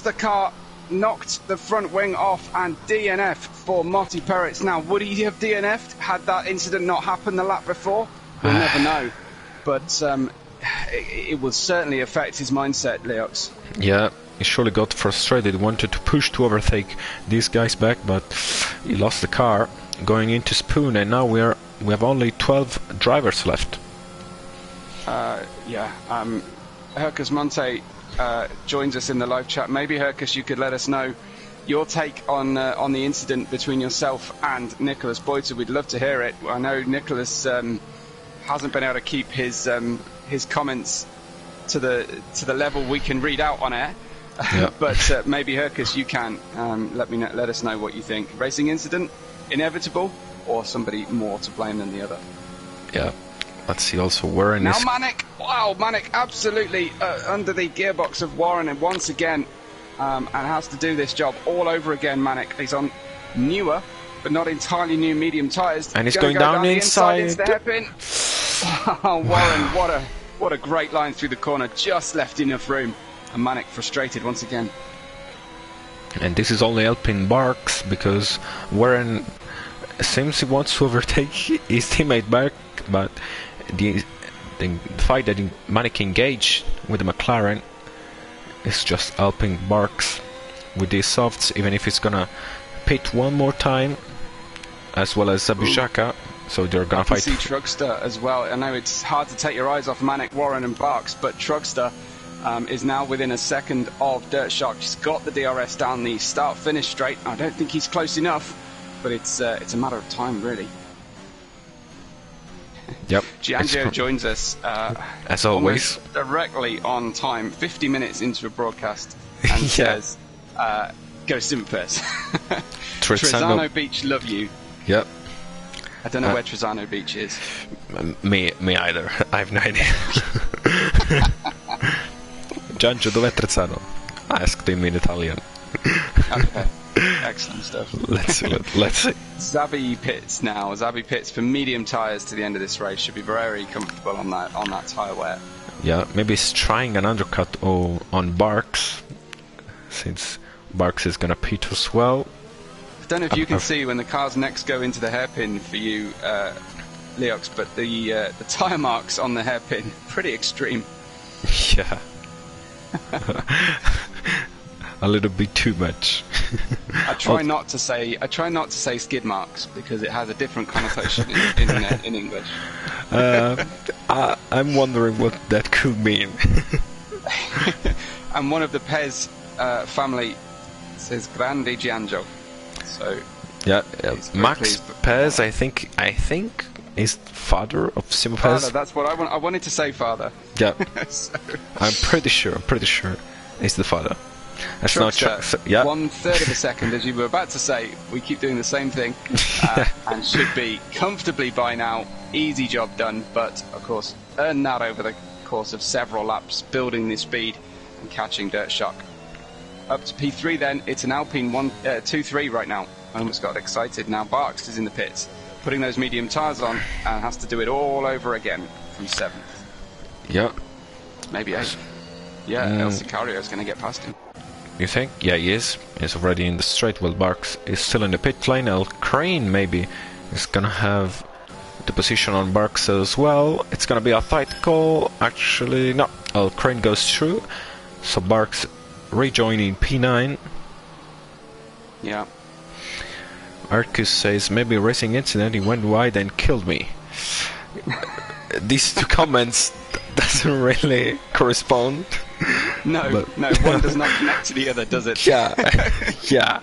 the car, knocked the front wing off, and DNF for Monty Perez. Now, would he have DNF'd had that incident not happened the lap before? We'll never know. But it will certainly affect his mindset, Leox. Yeah, he surely got frustrated, wanted to push to overtake these guys back, but he lost the car going into Spoon, and now we have only 12 drivers left. Hercus Monte joins us in the live chat. Maybe, Hercus, you could let us know your take on the incident between yourself and Nicholas Boyter. We'd love to hear it. I know Nicholas hasn't been able to keep his comments to the level we can read out on air. Yeah. But maybe, Hercus, you can let us know what you think. Racing incident, inevitable, or somebody more to blame than the other? Yeah. Let's see also Warren now is... Manic, wow, Manic absolutely under the gearbox of Warren, and once again, and has to do this job all over again. Manic, he's on newer, but not entirely new medium tyres. And he's going down the inside. Into the hairpin. Oh, Warren, what a great line through the corner, just left enough room. And Manic frustrated once again. And this is only helping Barks, because Warren seems he wants to overtake his teammate back, but the fight that Manic engaged with the McLaren is just helping Barks with these softs, even if he's gonna pit one more time, as well as Zabuzaka. So they're gonna fight. See Truckster as well. I know it's hard to take your eyes off Manic, Warren and Barks, but Truckster is now within a second of Dirt Shark. He's got the DRS down the start-finish straight. I don't think he's close enough, but it's a matter of time, really. Yep. Giangio joins us as always, directly on time, 50 minutes into a broadcast, and says, "Go Simpers." Trezano Beach, love you. Yep. I don't know where Trezano Beach is. Me either. I have no idea. Giangio, dov'è Trezano? Asked him in Italian. Okay. Excellent stuff. Let's see. Zabi pits now. Zabi pits for medium tyres to the end of this race. Should be very comfortable on that tyre wear. Yeah, maybe he's trying an undercut on Barks, since Barks is gonna pit as well. I don't know if you can see when the cars next go into the hairpin for you, Leox, but the tyre marks on the hairpin pretty extreme. Yeah. A little bit too much. I try not to say skid marks, because it has a different connotation in English. I'm wondering what that could mean. And one of the Pez family says Grande Giangio. So yeah. Max Pez, I think is father of Simo Pez. Father, that's what I wanted to say, father. Yeah. So. I'm pretty sure he's the father. That's Truckster, not 1/3 of a second, as you were about to say. We keep doing the same thing, and should be comfortably by now. Easy job done, but of course earn that over the course of several laps, building this speed and catching Dirt Shark. Up to P3 then. It's an Alpine 2-3 right now. I almost got excited. Now Barks is in the pits. putting those medium tyres on and has to do it all over again from 7th. Yeah. Maybe 8th. Yeah, El Sicario is going to get past him. You think? Yeah, he is. He's already in the straight, while Barks is still in the pit lane. El Crane maybe is gonna have the position on Barks as well. It's gonna be a tight call. Actually, no. El Crane goes through. So Barks rejoining P9. Yeah. Arcus says, maybe racing incident, he went wide and killed me. These two comments doesn't really correspond. No, no, one does not connect to the other, does it? Yeah, yeah.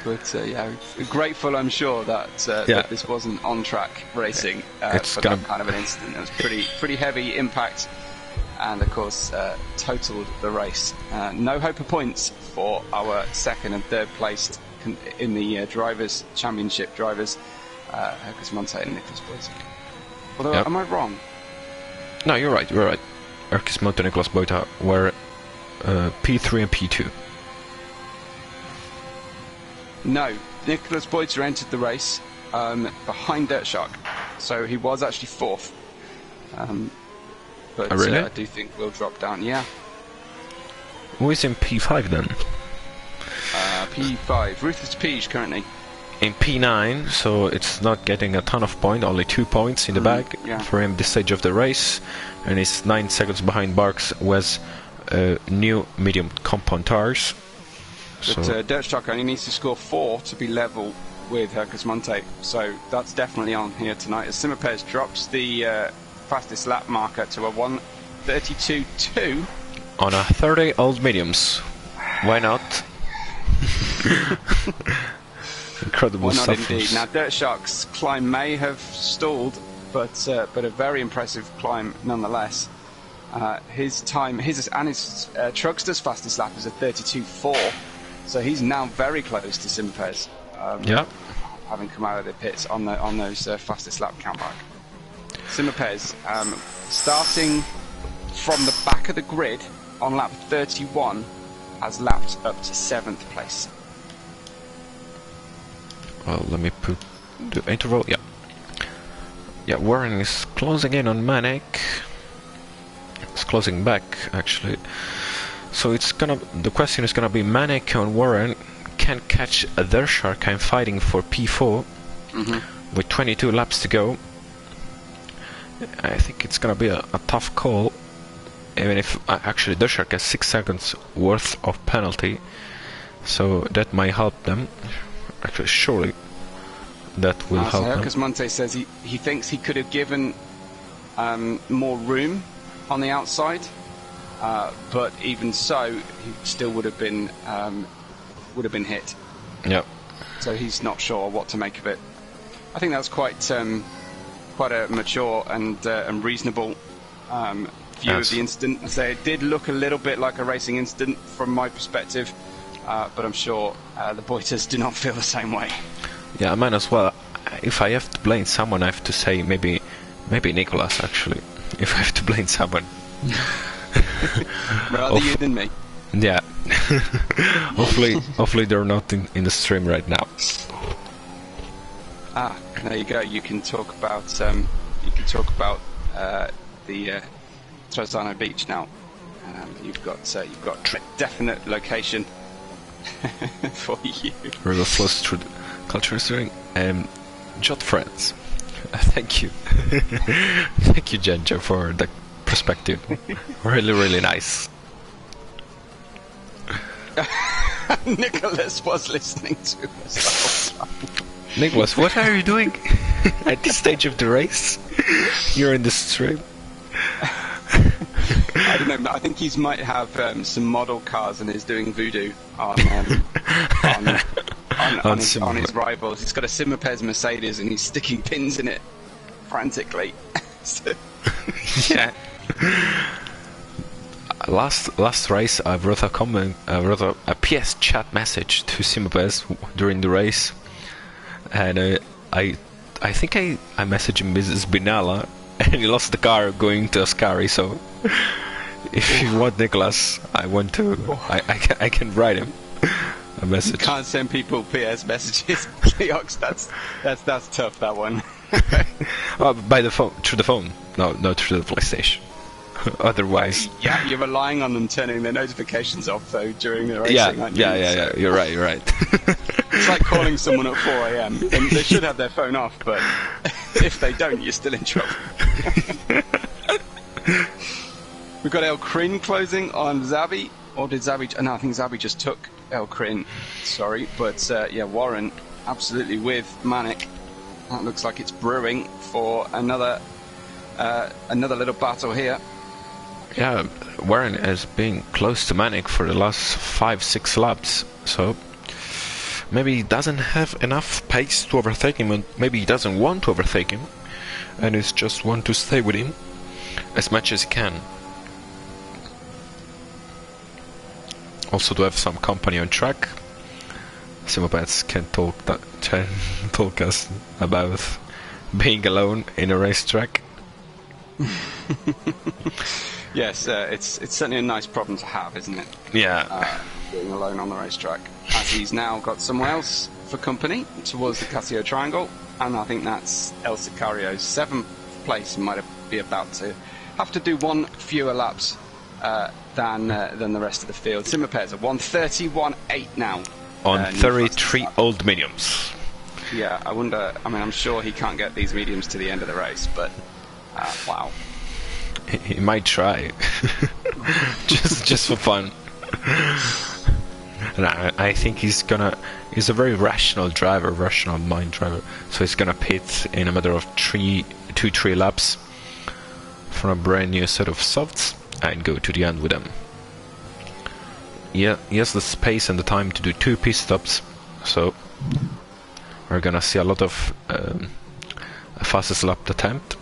But yeah, grateful, I'm sure, that, that this wasn't on-track racing for that kind of an incident. It was pretty heavy impact, and of course totaled the race. No hope of points for our second and third placed in the drivers' championship drivers, Hercus Monte and Nicholas Boyta. Although, am I wrong? No, you're right. You're right. Hercus Monte and Nicholas Boyta were P3 and P2. No, Nicholas Boyta entered the race behind Dirt Shark, so he was actually 4th. But really? I do think we'll drop down. Yeah. Who is in P5 then? P5. Rufus Pige currently. In P9, so it's not getting a ton of points, only 2 points in the bag for him this stage of the race, and he's 9 seconds behind Barks with new medium compound tires. But Dirt Shark only needs to score 4 to be level with Hercus Monte, so that's definitely on here tonight. As Simapez drops the fastest lap marker to a 1:32.2 on a 30 old mediums. Why not? Incredible stuff. Why not stuff. Indeed. Now, Dirt Shark's climb may have stalled, but a very impressive climb nonetheless. His time, his Trugster's fastest lap is a 32.4, so he's now very close to Simpez. Having come out of the pits on those fastest lap countback. Simapez, starting from the back of the grid on lap 31, has lapped up to 7th place. Well, let me put the interval. Yeah, Warren is closing in on Manek. It's closing back, actually. So the question is gonna be Manek and Warren can catch their Shark. I'm fighting for P4 with 22 laps to go. I think it's gonna be a tough call, even if actually their Shark has 6 seconds worth of penalty, so that might help them. Actually, surely that will help them. Hercus Monte says he thinks he could have given more room on the outside, but even so, he still would have been hit. Yeah. So he's not sure what to make of it. I think that's quite a mature and reasonable view of the incident. I say it did look a little bit like a racing incident from my perspective, but I'm sure the Boytas do not feel the same way. Yeah, I might as well. If I have to blame someone, I have to say maybe Nicholas, actually. If I have to blame someone. Rather you than me. Yeah. hopefully they're not in the stream right now. There you go. You can talk about the Trozano Beach now. You've got a definite location for you. We're close to the culture stream. Jot friends. Thank you. Thank you, Genjo, for the perspective. Really, really nice. Nicholas was listening to us. Nicholas, what are you doing at this stage of the race? You're in the stream. I don't know. I think he might have some model cars and is doing voodoo on his rivals. He's got a Simapez Mercedes and he's sticking pins in it frantically. Yeah. Last race, I wrote a comment. I wrote a PS chat message to Simapez during the race, and I think I messaged him Mrs. Binala, and he lost the car going to Ascari. So if you want Nicholas, I can ride him. a message. Can't send people PS messages. Leox, that's tough. That one. By the phone, through the phone. No, not through the PlayStation. Otherwise. Yeah, you're relying on them turning their notifications off though during the racing. Yeah. You're right. It's like calling someone at 4 a.m. and they should have their phone off, but if they don't, you're still in trouble. We've got El Crin closing on Zabi, or did Zabi? No, I think Zabi just took El Crin. Sorry, but yeah, Warren absolutely with Manic. That looks like it's brewing for another little battle here. Yeah, Warren has been close to Manic for the last 5-6 laps, so maybe he doesn't have enough pace to overtake him, and maybe he doesn't want to overtake him, and he just want to stay with him as much as he can. Also to have some company on track. Simopets can talk us about being alone in a racetrack. Yes, it's certainly a nice problem to have, isn't it? Yeah. Being alone on the racetrack. As he's now got someone else for company towards the Casio Triangle, and I think that's El Sicario's 7th place. He might be about to have to do one fewer laps than the rest of the field. Simopets at 1:31.8 now. On 33 old mediums. Yeah, I wonder. I mean, I'm sure he can't get these mediums to the end of the race, but wow. He might try, just for fun. And I think he's a very rational driver, rational mind driver. So he's gonna pit in a matter of 2-3 laps from a brand new set of softs and go to the end with them. Yeah, he has the space and the time to do 2 pit stops, so we're gonna see a lot of fastest lap attempt.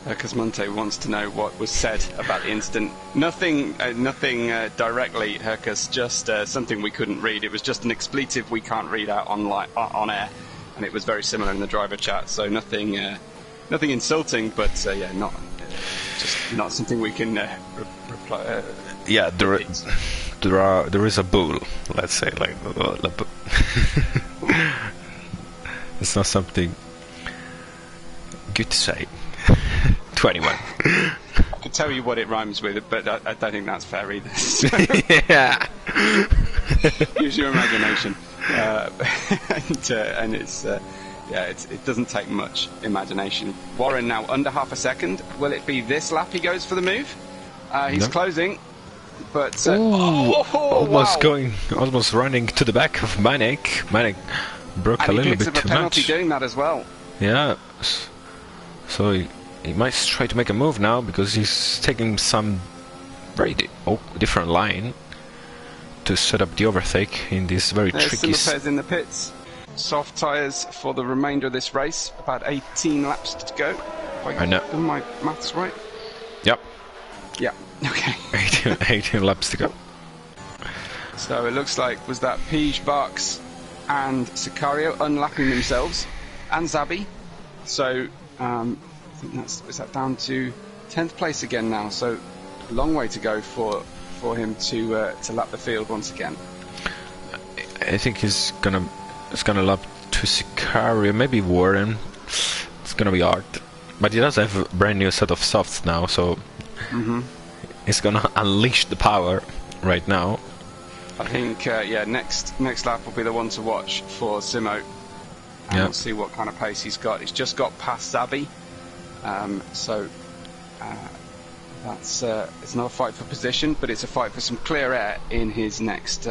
Hercus wants to know what was said about the incident. Nothing directly, Hercus, just something we couldn't read. It was just an expletive we can't read out on air, and it was very similar in the driver chat. So nothing insulting, but yeah, just not something we can reply. Yeah, there is a bull. Let's say it's not something good to say. 21. I could tell you what it rhymes with, but I don't think that's fair either. So Yeah. use your imagination, and it's it doesn't take much imagination. Warren now under half a second. Will it be this lap he goes for the move? He's closing, but almost running to the back of Manic. Manic broke a little bit too much. A penalty doing that as well. Yeah. So he might try to make a move now because he's taking some very different line to set up the overtake in this very tricky. Simopes in the pits. Soft tyres for the remainder of this race. About 18 laps to go. I know. Done my maths right? Yep. Yeah. Okay. 18 laps to go. So it looks like was that Pige, Barks, and Sicario unlapping themselves, and Zabi. So. I think is that down to 10th place again now, so a long way to go for him to lap the field once again. I think he's gonna lap to Sicario, maybe Warren. It's gonna be hard, but he does have a brand new set of softs now, so he's gonna unleash the power right now. I think next lap will be the one to watch for Simo. And we'll see what kind of pace he's got. He's just got past Zabi, so that's it's not a fight for position, but it's a fight for some clear air in his next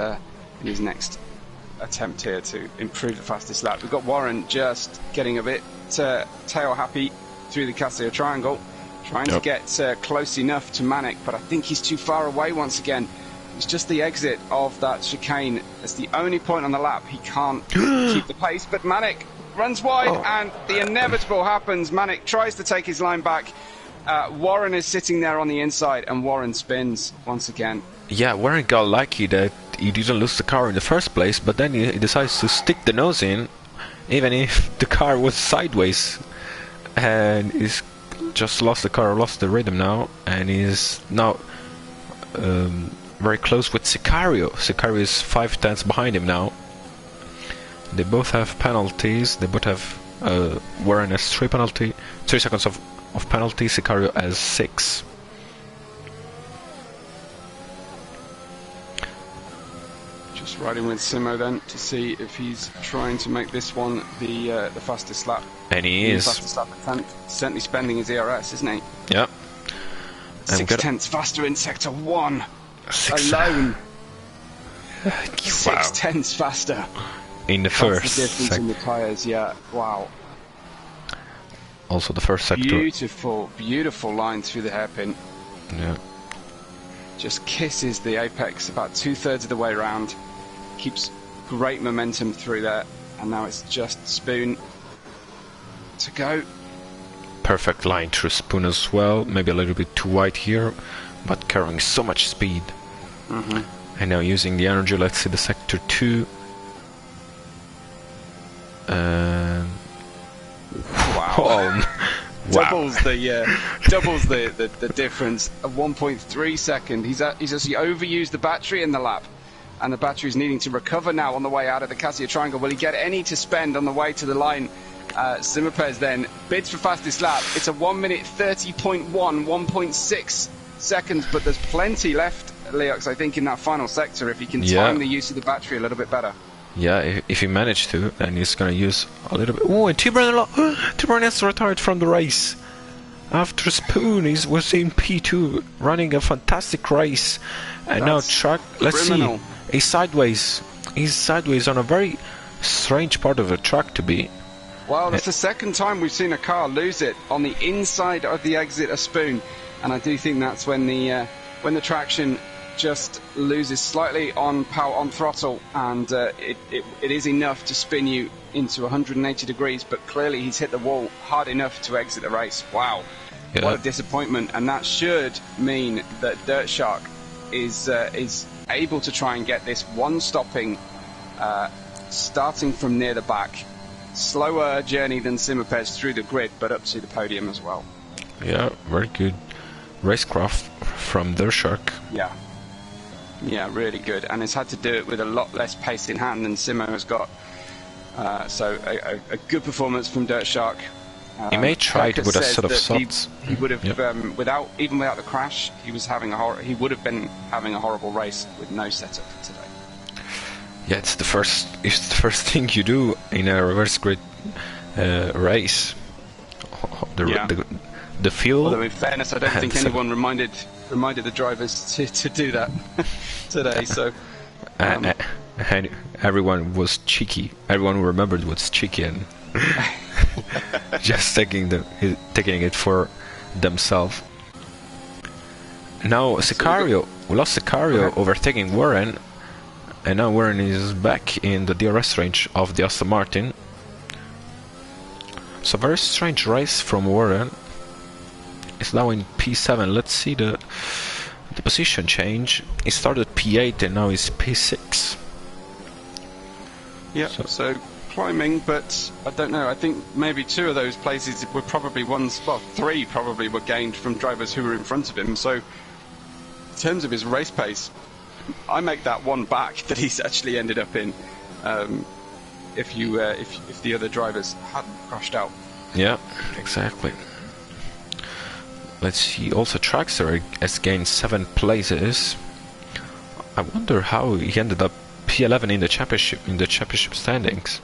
attempt here to improve the fastest lap. We've got Warren just getting a bit tail happy through the Casio Triangle, trying to get close enough to Manic, but I think he's too far away once again. It's just the exit of that chicane. It's the only point on the lap he can't keep the pace, but Manic runs wide and the inevitable happens. Manic tries to take his line back. Warren is sitting there on the inside and Warren spins once again. Yeah, Warren got lucky that he didn't lose the car in the first place, but then he decides to stick the nose in, even if the car was sideways. And he's just lost the car, lost the rhythm now, and he's now very close with Sicario. Sicario is 5 tenths behind him now. They both have penalties. They both have Warren has 3 seconds of penalty. Sicario has 6. Just riding with Simo then to see if he's trying to make this one the fastest lap. And he is. Fastest lap attempt. Certainly spending his ERS, isn't he? Yeah. 6 tenths faster in sector 1 alone. 6 tenths faster. In the That's first the difference in the tyres, yeah. Wow. Also the first sector. Beautiful line through the hairpin. Yeah. Just kisses the apex about 2/3 of the way round. Keeps great momentum through there. And now it's just Spoon to go. Perfect line through Spoon as well. Maybe a little bit too wide here, but carrying so much speed. And now using the energy, let's see the sector 2. Wow. Doubles the difference. A 1.3 second. He's actually overused the battery in the lap, and the battery's needing to recover now on the way out of the Cassia Triangle. Will he get any to spend on the way to the line? Simapes then bids for fastest lap. It's a 1 minute 30.1, 1.6 seconds, but there's plenty left, Leox, I think, in that final sector if he can time the use of the battery a little bit better. Yeah, if he managed to, then he's gonna use a little bit. Oh, and T-Burn has retired from the race. After Spoon was in P2, running a fantastic race. And now Truck, let's see, he's sideways. He's sideways on a very strange part of the track to be. Well, that's the second time we've seen a car lose it on the inside of the exit of Spoon. And I do think that's when the traction just loses slightly on power on throttle, and it is enough to spin you into 180 degrees, but clearly he's hit the wall hard enough to exit the race. Wow. What a disappointment. And that should mean that Dirt Shark is able to try and get this one stopping starting from near the back. Slower journey than Simapes through the grid, but up to the podium as well. Yeah, very good racecraft from Dirt Shark. Yeah, really good, and has had to do it with a lot less pace in hand than Simo has got. So a good performance from Dirt Shark. He may try it with a set of softs. He would have, without the crash, he would have been having a horrible race with no setup today. Yeah, it's the first thing you do in a reverse grid race. The fuel. Although in fairness, I don't think anyone reminded the drivers to do that today. So and everyone was cheeky. Everyone remembered was cheeky and just taking it for themselves. Now we lost Sicario overtaking Warren, and now Warren is back in the DRS range of the Aston Martin. It's a very strange race from Warren. It's now in P7. Let's see the position change. He started P8 and now he's P6. Yeah, so climbing, but I don't know. I think maybe 2 of those places were probably ones, well, 3 probably were gained from drivers who were in front of him. So in terms of his race pace, I make that one back that he's actually ended up in. If the other drivers hadn't crashed out. Yeah, exactly. Let's see. Also, Traxxer has gained 7 places. I wonder how he ended up P11 in the championship standings.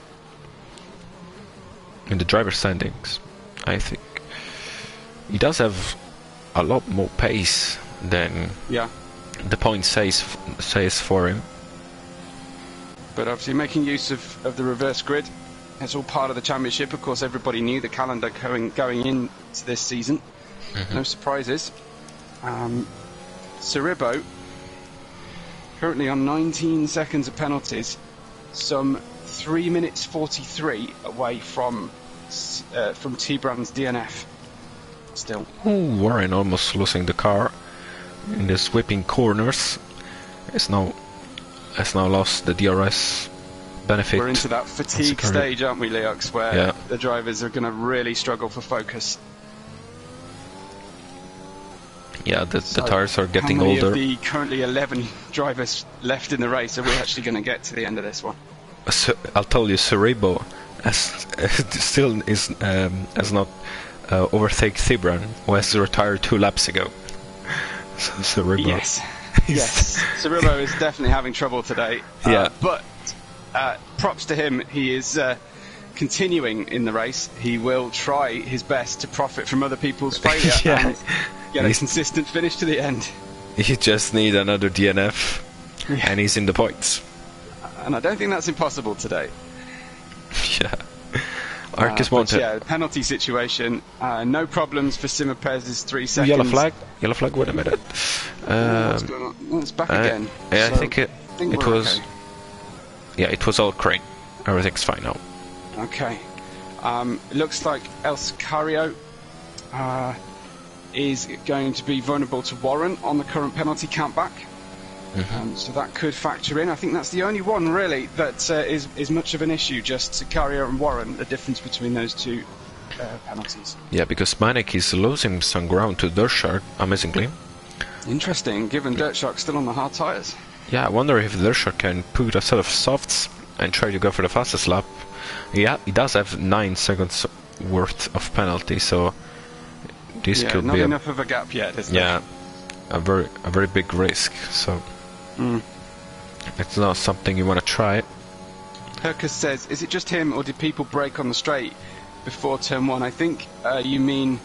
In the driver standings, I think he does have a lot more pace than the point says for him. But obviously making use of the reverse grid, it's all part of the championship. Of course, everybody knew the calendar going into this season. No surprises. Ceribbo currently on 19 seconds of penalties, some 3 minutes 43 away from T-Brand's DNF. Still. Ooh, Warren almost losing the car in the sweeping corners. Has now lost the DRS benefit. We're into that fatigue stage, aren't we, Leox, where the drivers are going to really struggle for focus. Yeah, the So tires are getting how many older. of the currently 11 drivers left in the race are we actually going to get to the end of this one? So, I'll tell you, Cerebo still has not overtaken Thibran, who has retired 2 laps ago. So Cerebo. Yes. Yes. Cirillo is definitely having trouble today. Yeah. But props to him. He is continuing in the race. He will try his best to profit from other people's failure Yeah. and get a consistent finish to the end. He just need another DNF, and he's in the points. And I don't think that's impossible today. Yeah. Arcus But Monte. yeah, penalty situation. No problems for Simmer Perez's 3 seconds. Yellow flag. Yellow flag. Wait a minute. What's going on? Oh, it's back again. Yeah, So I think it we're was. okay. Yeah, it was all crane. Everything's fine now. Okay. It looks like El Sicario is going to be vulnerable to Warren on the current penalty countback. So that could factor in. I think that's the only one really that is much of an issue. Just Sicario and Warren, the difference between those two penalties. Yeah, because Manek is losing some ground to Dershark, amazingly. Interesting, given Dirt Shark's still on the hard tyres. Yeah, I wonder if Dershark can put a set of softs and try to go for the fastest lap. Yeah, he does have 9 seconds worth of penalty, so this could not be enough of a gap yet, is there? a very big risk. So it's not something you want to try. Hercus says, is it just him or did people brake on the straight before turn 1? I think you mean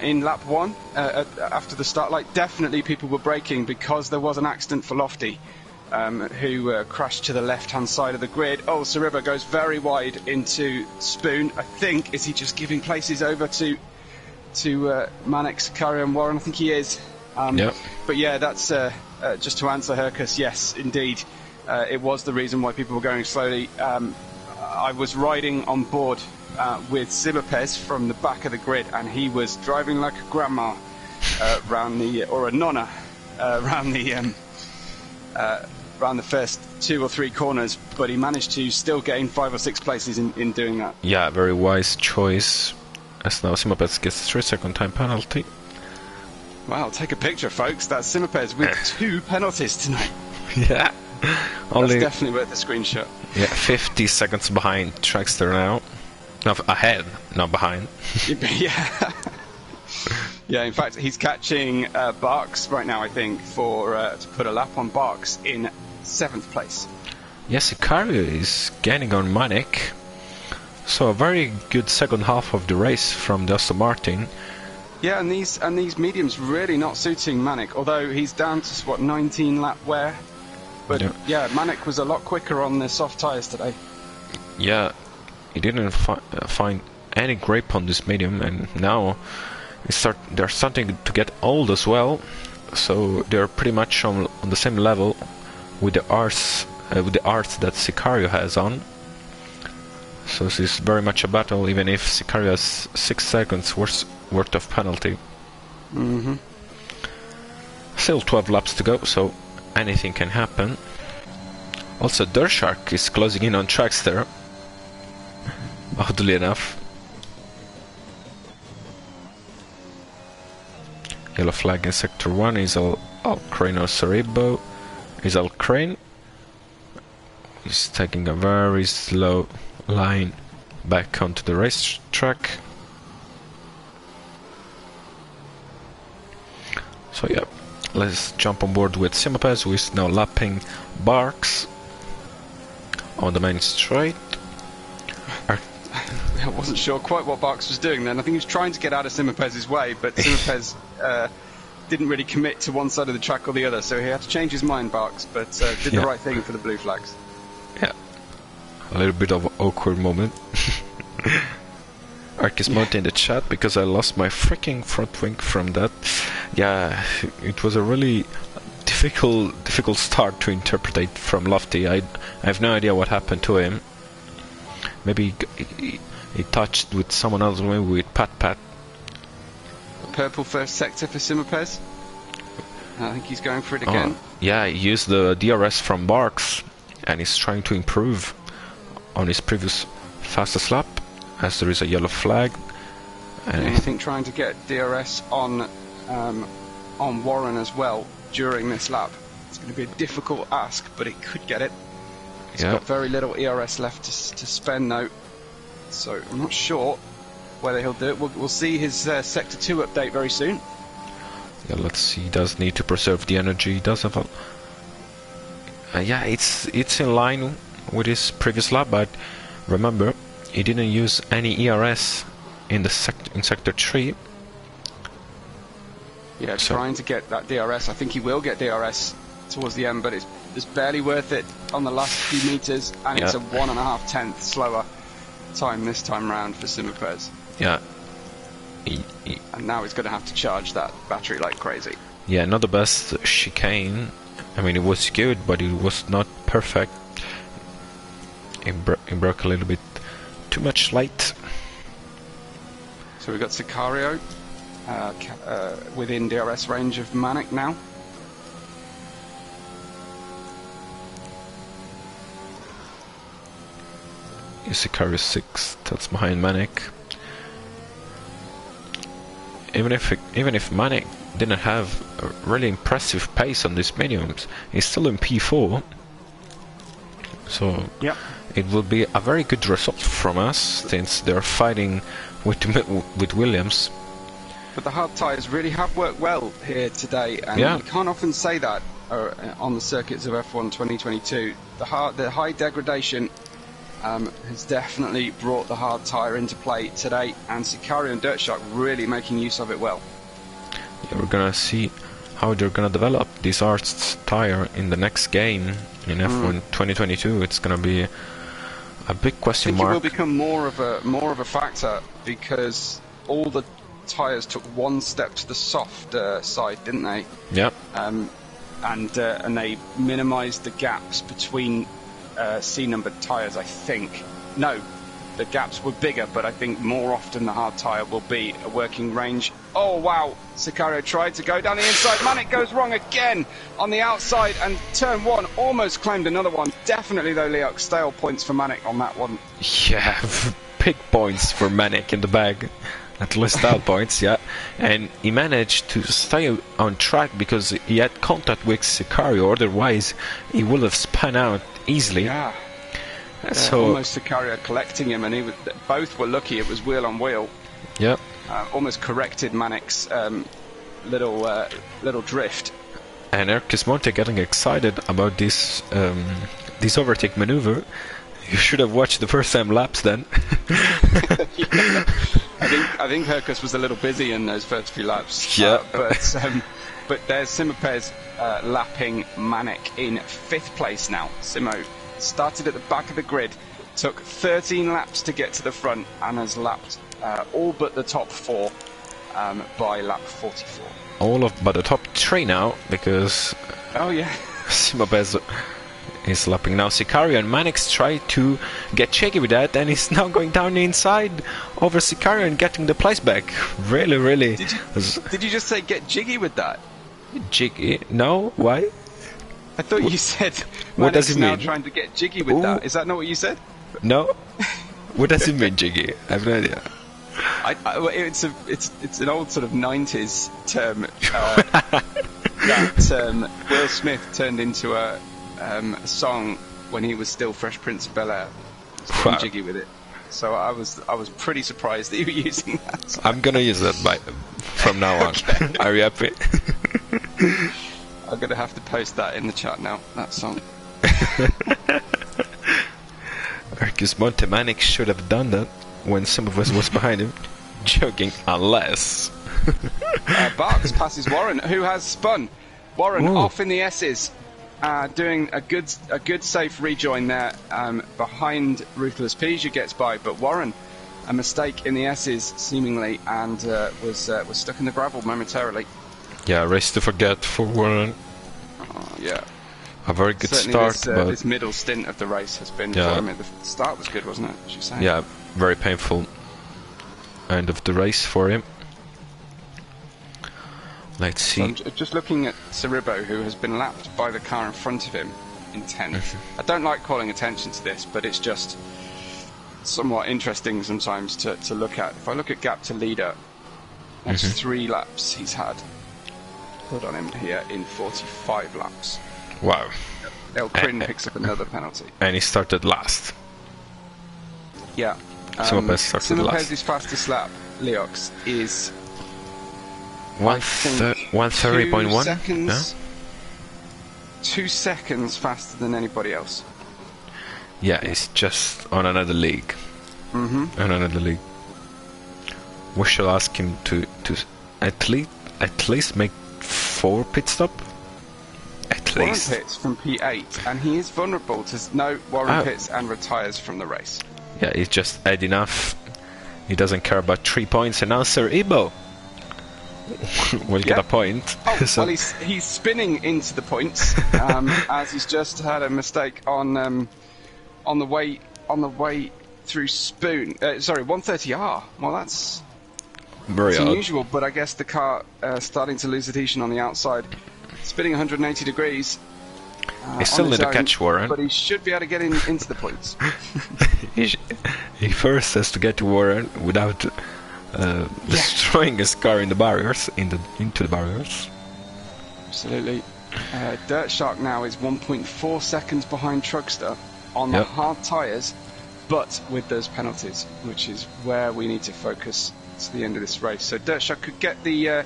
in lap 1 after the start light. Definitely people were braking because there was an accident for Lofty who crashed to the left hand side of the grid. Oh, Cerebo goes very wide into Spoon. I think, is he just giving places over to Manek, Sicario and Warren? I think he is. Yep. But yeah, that's just to answer Hercus, yes, indeed. It was the reason why people were going slowly. I was riding on board with Simapez from the back of the grid, and he was driving like a grandma round the, or a nonna, round the first 2 or 3 corners, but he managed to still gain 5 or 6 places in doing that. Yeah, very wise choice. As now Simapez gets 3-second time penalty. Wow, take a picture, folks. That's Simapez with 2 penalties tonight. Yeah. Only That's definitely worth a screenshot. 50 seconds behind Trackster now. No, ahead, not behind. Yeah. Yeah, in fact, he's catching Barks right now, I think, for to put a lap on Barks in 7th place. Yes, Sicario is gaining on Manek. So a very good second half of the race from the Aston Martin. Yeah, and these mediums really not suiting Manek, although he's down to, 19 lap wear. But yeah, Manek was a lot quicker on the soft tyres today. Yeah, he didn't find any grip on this medium, and now they're starting to get old as well. So they're pretty much on the same level with the arts that Sicario has on. So this is very much a battle, even if Sicario has 6 seconds worth of penalty. Still 12 laps to go, so anything can happen. Also, Dershark is closing in on Trackster, oddly enough. Yellow flag in sector 1 is all Crane or Cerebo. Is all Crane. He's taking a very slow line back onto the racetrack. So yeah, let's jump on board with Simapez, who is now lapping Barks on the main straight. I wasn't sure quite what Barks was doing then. I think he was trying to get out of Simapez's way, but Simapez didn't really commit to one side of the track or the other, so he had to change his mind, Barks, but did the right thing for the blue flags. Yeah, a little bit of an awkward moment. Arcus Monte in the chat, because I lost my freaking front wing from that. Yeah, it was a really difficult start to interpret from Lofty. I have no idea what happened to him. Maybe he touched with someone else, maybe with Pat. Purple first sector for Simapez. I think he's going for it again. Yeah, he used the DRS from Barks, and he's trying to improve on his previous fastest lap, as there is a yellow flag. And I think trying to get DRS on on Warren as well during this lap. It's going to be a difficult ask, but it could get it. He's got very little ERS left to spend though, so I'm not sure whether he'll do it. We'll see his Sector 2 update very soon. Yeah, let's see. He does need to preserve the energy. He does have a... yeah, it's in line with his previous lap, but remember, he didn't use any ERS in Sector 3. Yeah, trying to get that DRS. I think he will get DRS towards the end, but it's barely worth it on the last few meters, and it's a 1.5 tenths slower time this time round for Simapez. Yeah. And now he's going to have to charge that battery like crazy. Yeah, not the best chicane. I mean, it was good, but it was not perfect. It broke a little bit too much light. So we've got Sicario within DRS range of Manic now. Sicario 6, that's behind Manic. Even if Manic didn't have a really impressive pace on these mediums, he's still in P4. So it will be a very good result from us, since they're fighting with Williams. But the hard tyres really have worked well here today, and you can't often say that on the circuits of F1 2022. The high degradation has definitely brought the hard tyre into play today, and Sicario and Dirt Shark really making use of it well. Yeah, we're gonna see how they're gonna develop this hard tyre in the next game in F1 2022. It's gonna be a big question mark. It will become more of a factor, because all the tyres took one step to the soft side, didn't they? Yeah. And they minimised the gaps between C-numbered tyres, I think. No, the gaps were bigger, but I think more often the hard tyre will be a working range. Oh wow, Sicario tried to go down the inside. Manic goes wrong again on the outside, and turn 1 almost claimed another one. Definitely though, Leox, stale points for Manic on that one. Yeah, big points for Manic in the bag. At least style points, yeah. And he managed to stay on track because he had contact with Sicario, otherwise he would have spun out easily. Yeah. So almost Sicario collecting him, and both were lucky it was wheel on wheel. Yeah. Almost corrected Manic's little drift. And Erkis Monte getting excited about this overtake maneuver. You should have watched the first time laps then. I think Hercus was a little busy in those first few laps. Yeah. But there's Simapez lapping Manic in 5th place now. Simo started at the back of the grid, took 13 laps to get to the front, and has lapped all but the top 4 by lap 44. But the top 3 now, because Simapez is lapping now. Sicario and Manix try to get cheeky with that, and he's now going down the inside over Sicario and getting the place back. Really. Did you just say get jiggy with that? Jiggy? No? Why? I thought you said what does it mean? Now trying to get jiggy with that. Is that not what you said? No. What does it mean, jiggy? I have no idea. It's an old sort of 90s term that Will Smith turned into a song when he was still Fresh Prince of Bel-Air. Wow. Jiggy with it. So I was pretty surprised that you were using that. I'm gonna use that from now on. Okay. Are you happy? I'm gonna have to post that in the chat now. That song. Marcus Montemanic should have done that when some of us was behind him. Joking, unless. Barks passes Warren, who has spun. Warren off in the S's. Doing a good safe rejoin there behind Ruthless Peas, who gets by, but Warren, a mistake in the S's seemingly, and was stuck in the gravel momentarily. Yeah, race to forget for Warren. Yeah, a very good certainly start. But this middle stint of the race has been for him. The start was good, wasn't it? As you say. Yeah, very painful end of the race for him. Let's see. So I'm just looking at Cerribo, who has been lapped by the car in front of him in 10th. I don't like calling attention to this, but it's just somewhat interesting sometimes to look at. If I look at gap to leader, that's 3 laps he's had. put on him here in 45 laps. Wow. Elkrin picks up another penalty. And he started last. Yeah. Simopez started last. Simopez's fastest lap, Leox, is 130.1 seconds. 2 seconds faster than anybody else. Yeah, it's just on another league. On another league. We shall ask him to at least make 4 pit stop. At least. Warren Pitts from P8, and he is vulnerable to Warren Pitts and retires from the race. Yeah, he's just had enough. He doesn't care about 3 points, and now Sir Ibo will get a point. Oh, well, he's spinning into the points as he's just had a mistake on the way through Spoon. Sorry, 130R. Well, that's very odd. unusual, but I guess the car starting to lose adhesion on the outside, spinning 180 degrees. He still need to catch Warren, but he should be able to get into the points. he first has to get to Warren without destroying his car in the barriers, into the barriers. Absolutely. Dirt Shark now is 1.4 seconds behind Truckster on the hard tyres, but with those penalties, which is where we need to focus to the end of this race. So Dirt Shark could get the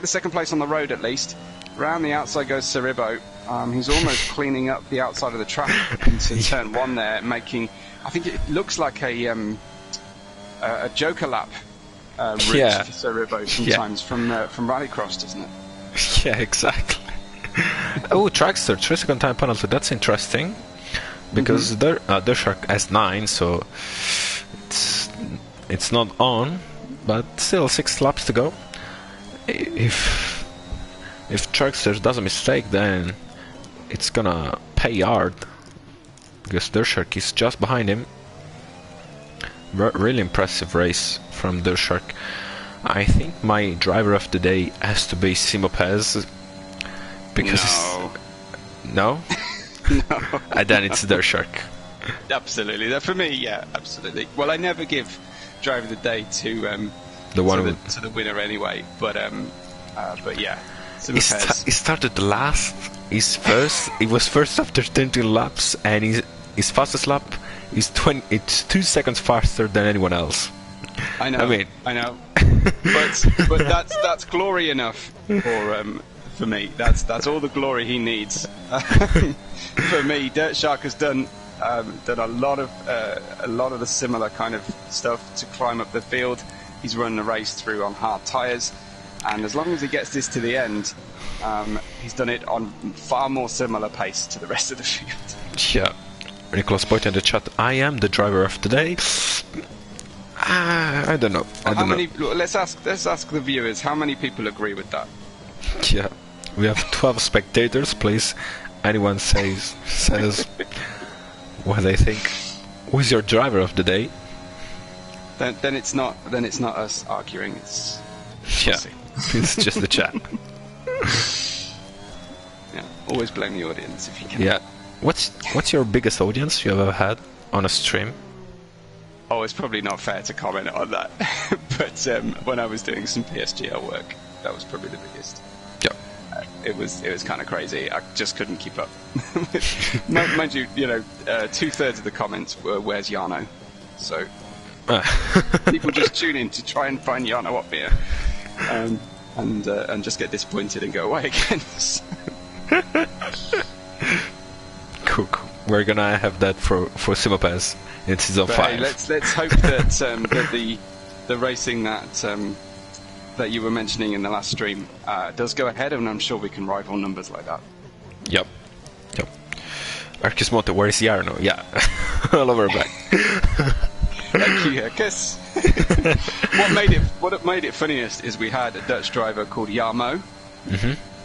second place on the road at least. Round the outside goes Cerribo. He's almost cleaning up the outside of the track into turn 1 there, making, I think it looks like a Joker lap route for Cerribo sometimes from Rallycross, doesn't it? Yeah, exactly. Oh, Trackster, 3 second time penalty, that's interesting. Because Dirt Shark has 9, so it's not on, but still 6 laps to go. If Trackster does a mistake, then it's gonna pay hard, because Dirt Shark is just behind him. Really impressive race from Dirt Shark. I think my driver of the day has to be Simopez, because no. No. And then it's Dirt Shark. Absolutely. For me, yeah, absolutely. Well, I never give driver of the day to the winner anyway, but yeah. He started last. He was first after 20 laps, and his fastest lap is 20. It's 2 seconds faster than anyone else. I know. I know. but that's glory enough for me. That's all the glory he needs. For me, Dirt Shark has done a lot of the similar kind of stuff to climb up the field. He's run the race through on hard tyres, and as long as he gets this to the end, he's done it on far more similar pace to the rest of the field. Yeah. Nicholas Boyd in the chat, I am the driver of the day. I don't know. Let's ask the viewers, how many people agree with that? Yeah. We have 12 spectators, please. Anyone says what they think. Who's your driver of the day? Then it's not us arguing. It's it's just the chat. Yeah, always blame the audience if you can. Yeah. What's your biggest audience you ever had on a stream? Oh, it's probably not fair to comment on that. But when I was doing some PSGL work, that was probably the biggest. Yeah. It was kind of crazy. I just couldn't keep up. Mind you, 2/3 of the comments were "Where's Jarno?" So people just tune in to try and find Jarno up here, and just get disappointed and go away again. Cool. We're gonna have that for Simopez in season 5. Hey, let's hope that the racing that you were mentioning in the last stream does go ahead, and I'm sure we can rival numbers like that. Yep. Arcus Moto, where is Jarno? Yeah, all over back. Thank you, Arcus. What made it funniest is we had a Dutch driver called Jarmo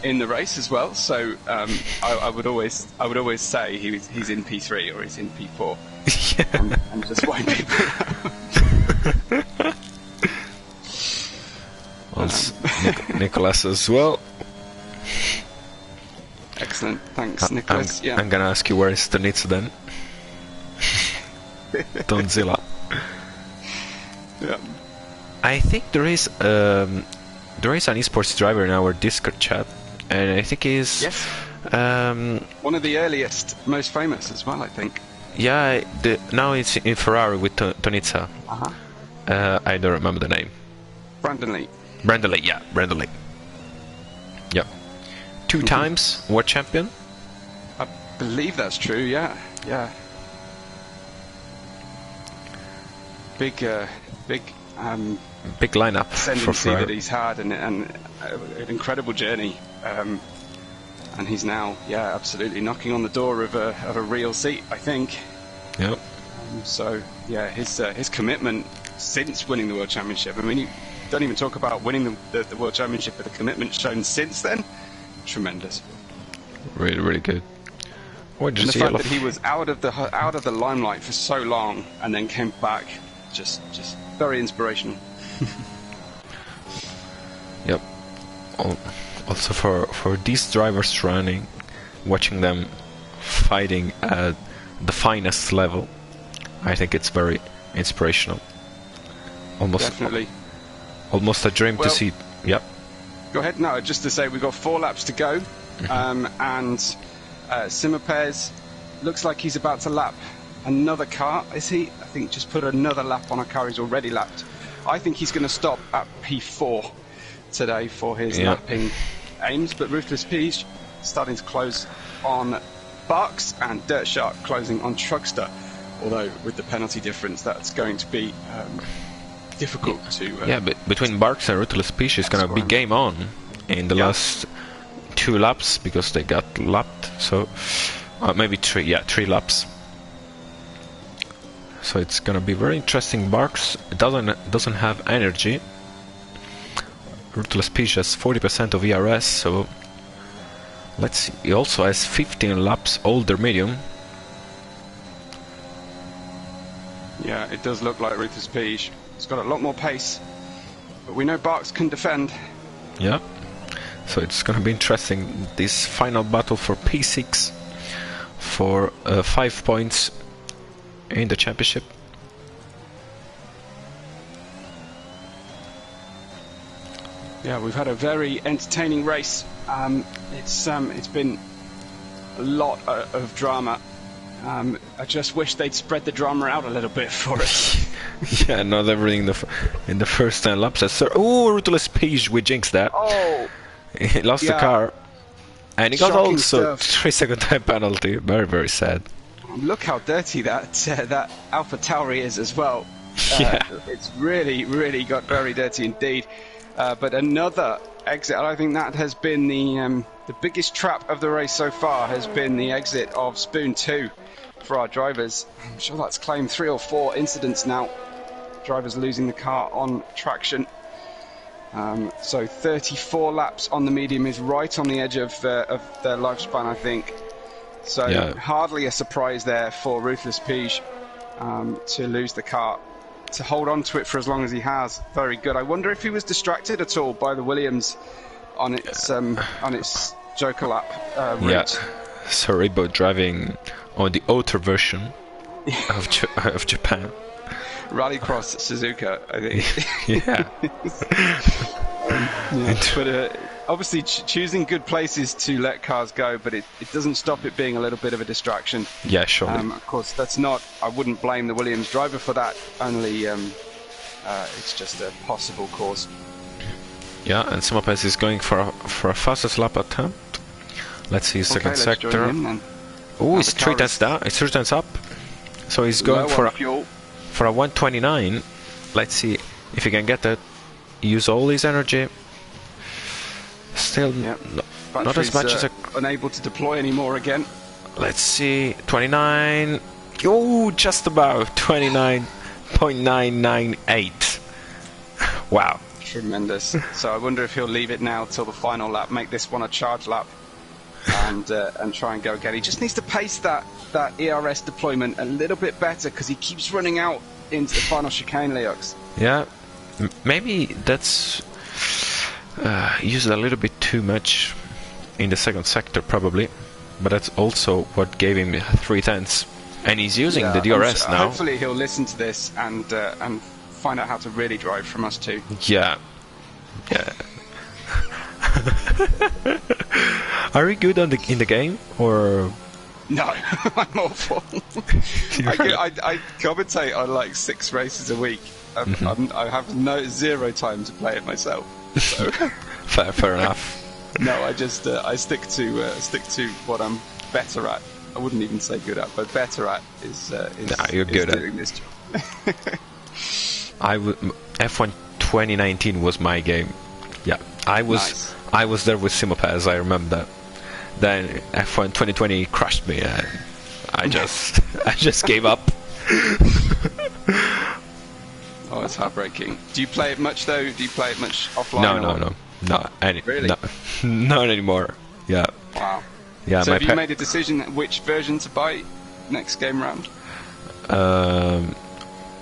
in the race as well. So I would always say he's in P3 or he's in P4, and just wipe people out. Nicholas as well. Excellent, thanks, Nicholas. I'm gonna ask you where is Stanitsa then. Donzilla. Yeah. I think there is an esports driver in our Discord chat. and I think he's Yes. um, One of the earliest, most famous as well, I think. yeah. Now it's in Ferrari with Tonizza. I don't remember the name. Brandon Lee. Brandon Lee, yeah, Brandon Lee. Yep. 2 times world champion. I believe that's true, yeah. Yeah. Big Big lineup for ascendancy Ferrari. that he's had, and an incredible journey. And he's now, yeah, absolutely knocking on the door of a real seat, I think. Yep. So, yeah, his commitment since winning the World Championship. I mean, you don't even talk about winning the World Championship, but the commitment shown since then, tremendous. Really, really good. What did And you the see? fact that he was out of the limelight for so long and then came back, just very inspirational. Yep. Also for these drivers running, watching them fighting at the finest level, I think it's very inspirational. Definitely. Almost a dream to Well- see. Yep. Go ahead. No, just to say we've got 4 laps to go, and Simapes looks like he's about to lap another car. Is he? I think just put another lap on a car he's already lapped. I think he's going to stop at P4 today for his lapping aims, but Ruthless Peach starting to close on Barks and Dirt Shark closing on Truckster. Although with the penalty difference, that's going to be difficult to. Yeah, but between Barks and Ruthless Peach is gonna be game on in the last 2 laps because they got lapped. So maybe 3. Yeah, 3 laps. So it's gonna be very interesting. Barks doesn't have energy. Ruthless Peach has 40% of ERS, so let's see. He also has 15 laps older medium. Yeah, it does look like Ruthless Peach. It's got a lot more pace, but we know Barks can defend. Yeah. So it's gonna be interesting, this final battle for P6 for 5 points in the championship. Yeah, we've had a very entertaining race. It's been a lot of drama. I just wish they'd spread the drama out a little bit for us. Yeah, not everything in the first 10 laps. Oh, Ruthless Peach, we jinxed that. Oh, He lost the yeah. car. And he got Shocking also stuff. 3-second time penalty. Very, very sad. look how dirty that Alpha Tauri is as well. Yeah. It's really got very dirty indeed. But another exit. I think that has been the biggest trap of the race so far. Has been the exit of Spoon 2 for our drivers. I'm sure that's claimed 3 or 4 incidents now. Drivers losing the car on traction. So 34 laps on the medium is right on the edge of their lifespan, I think. So hardly a surprise there for Ruthless Peach to lose the car. To hold on to it for as long as he has, very good. I wonder if he was distracted at all by the Williams on its Joker lap route. Yeah. Sorry about driving on the auto version of Japan. Rallycross Suzuka, I think. Yeah. But obviously choosing good places to let cars go, but it doesn't stop it being a little bit of a distraction. Yeah, surely. Of course, that's not. I wouldn't blame the Williams driver for that. Only it's just a possible cause. Yeah, and Simapes is going for a fastest lap attempt. Let's see his second let's sector. join him then. Oh, it's the 3 car tenths down. It's 3 tenths up. So he's going Low for on fuel. for a 129. Let's see if he can get that. Use all his energy. Still not as Battery's, much as a... unable to deploy anymore again. Let's see. 29. Oh, just about. 29.998. Wow. Tremendous. So I wonder if he'll leave it now till the final lap, make this one a charge lap, and try and go again. He just needs to pace that ERS deployment a little bit better because he keeps running out into the final chicane, Leox. Yeah. Maybe that's used a little bit too much in the second sector, probably. But that's also what gave him 3 tenths. And he's using the DRS now. Hopefully he'll listen to this and find out how to really drive from us too. Yeah. Yeah. Are you good in the game, or? No, I'm awful. I commentate on like 6 races a week. I have zero time to play it myself. So. Fair enough. No, I just I stick to what I'm better at. I wouldn't even say good at, but better at is you're good doing at this job. F1 2019 was my game. Yeah, I was there with Simopaz. I remember that. Then F1 2020 crushed me, and I just gave up. Oh, it's heartbreaking. Do you play it much though? Do you play it much offline? No. Really? No, not anymore. Yeah. Wow. Yeah. So have you made a decision which version to buy next game round?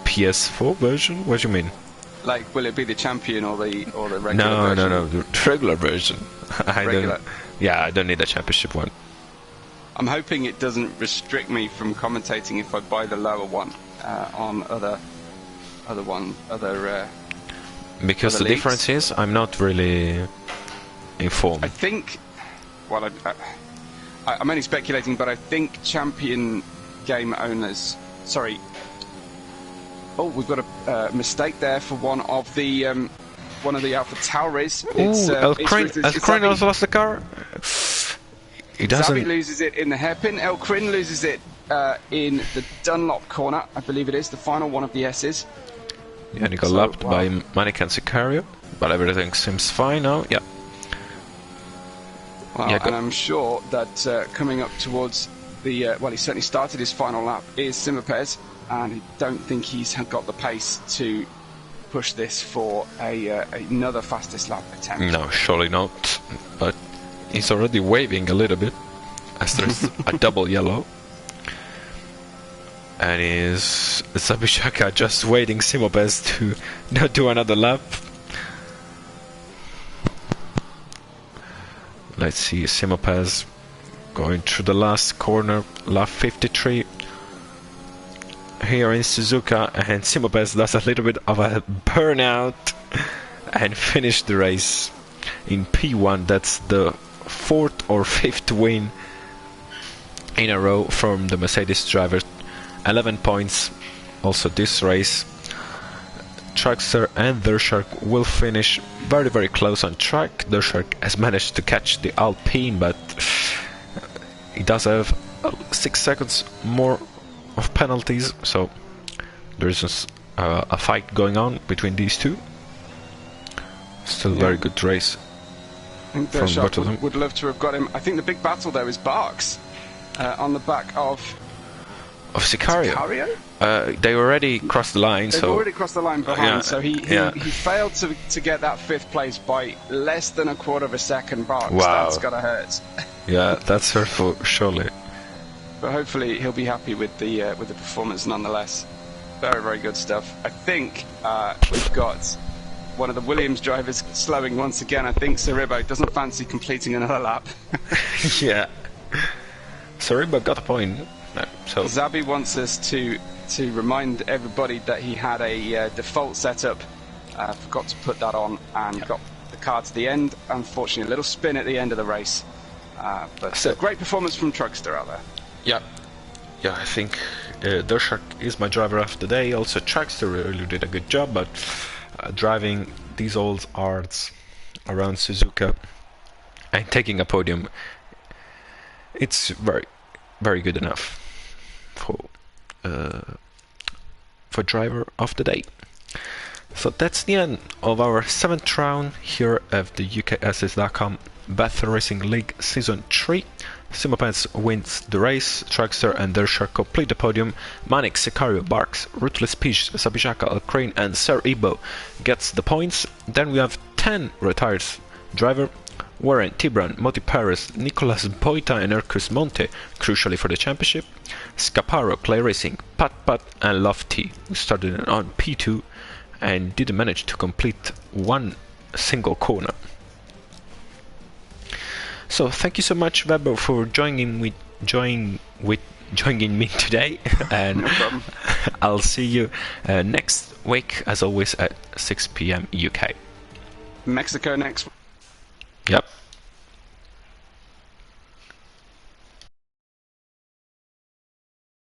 PS4 version? What do you mean? Like, will it be the champion or the regular version? No, the regular version. Regular. I don't need a championship one. I'm hoping it doesn't restrict me from commentating if I buy the lower one on other because the leagues. difference is I'm not really informed. I think, well, I'm only speculating, but I think champion game owners. Sorry. Oh, we've got a mistake there for one of the Alpha Tauris. Elcrin also lost the car. He doesn't. Zabi loses it in the hairpin. Elcrin loses it in the Dunlop corner, I believe it is, the final one of the S's. Yeah, and he got lapped by Manik and Sicario, but everything seems fine now. Yeah. Well, and I'm sure that coming up towards the he certainly started his final lap is Simopez, and I don't think he's got the pace to push this for another fastest lap attempt. No, surely not. But he's already waving a little bit, as there's a double yellow. And is Zabishaka just waiting Simopez to not do another lap? Let's see, Simopez going through the last corner, lap 53. Here in Suzuka, and Simopez does a little bit of a burnout and finished the race in P1. That's the 4th or 5th win in a row from the Mercedes driver. 11 points also this race. Trackster and Dershark will finish very, very close on track. Dershark has managed to catch the Alpine, but he does have 6 seconds more of penalties, so there's a fight going on between these two. Still very good race. I think Dershark would love to have got him. I think the big battle though is Barks on the back of Sicario? They already crossed the line. They've already crossed the line behind, so he failed to get that 5th place by less than a quarter of a second. Barks, that's gotta hurt. Yeah, that's hurtful, surely. But hopefully he'll be happy with the performance nonetheless. Very, very good stuff. I think we've got one of the Williams drivers slowing once again. I think Saribo doesn't fancy completing another lap. Yeah. Saribo got a point. No, so Zabi wants us to remind everybody that he had a default setup. Forgot to put that on and got the car to the end. Unfortunately, a little spin at the end of the race. But great performance from Truckster out there. Yeah, I think Dershark is my driver of the day. Also, Trackster really did a good job, but driving these old arts around Suzuka and taking a podium, it's very, very good enough for driver of the day. So that's the end of our 7th round here of the UKSS.com Battle Racing League Season 3. Simopez wins the race, Trackster and Dershark complete the podium, Manik, Sicario, Barks, Ruthless Peach, Zabishaka, Elcrin and Sir Ibo gets the points. Then we have 10 retired driver, Warren, Tibran, Moti Paris, Nicolas Boita and Ercus Monte, crucially for the championship, Scaparo, Clay Racing, Pat and Lofty, who started on P2 and didn't manage to complete one single corner. So thank you so much, Weber, for joining me today, and no problem. I'll see you next week, as always, at 6 p.m. UK. Mexico next. Yep.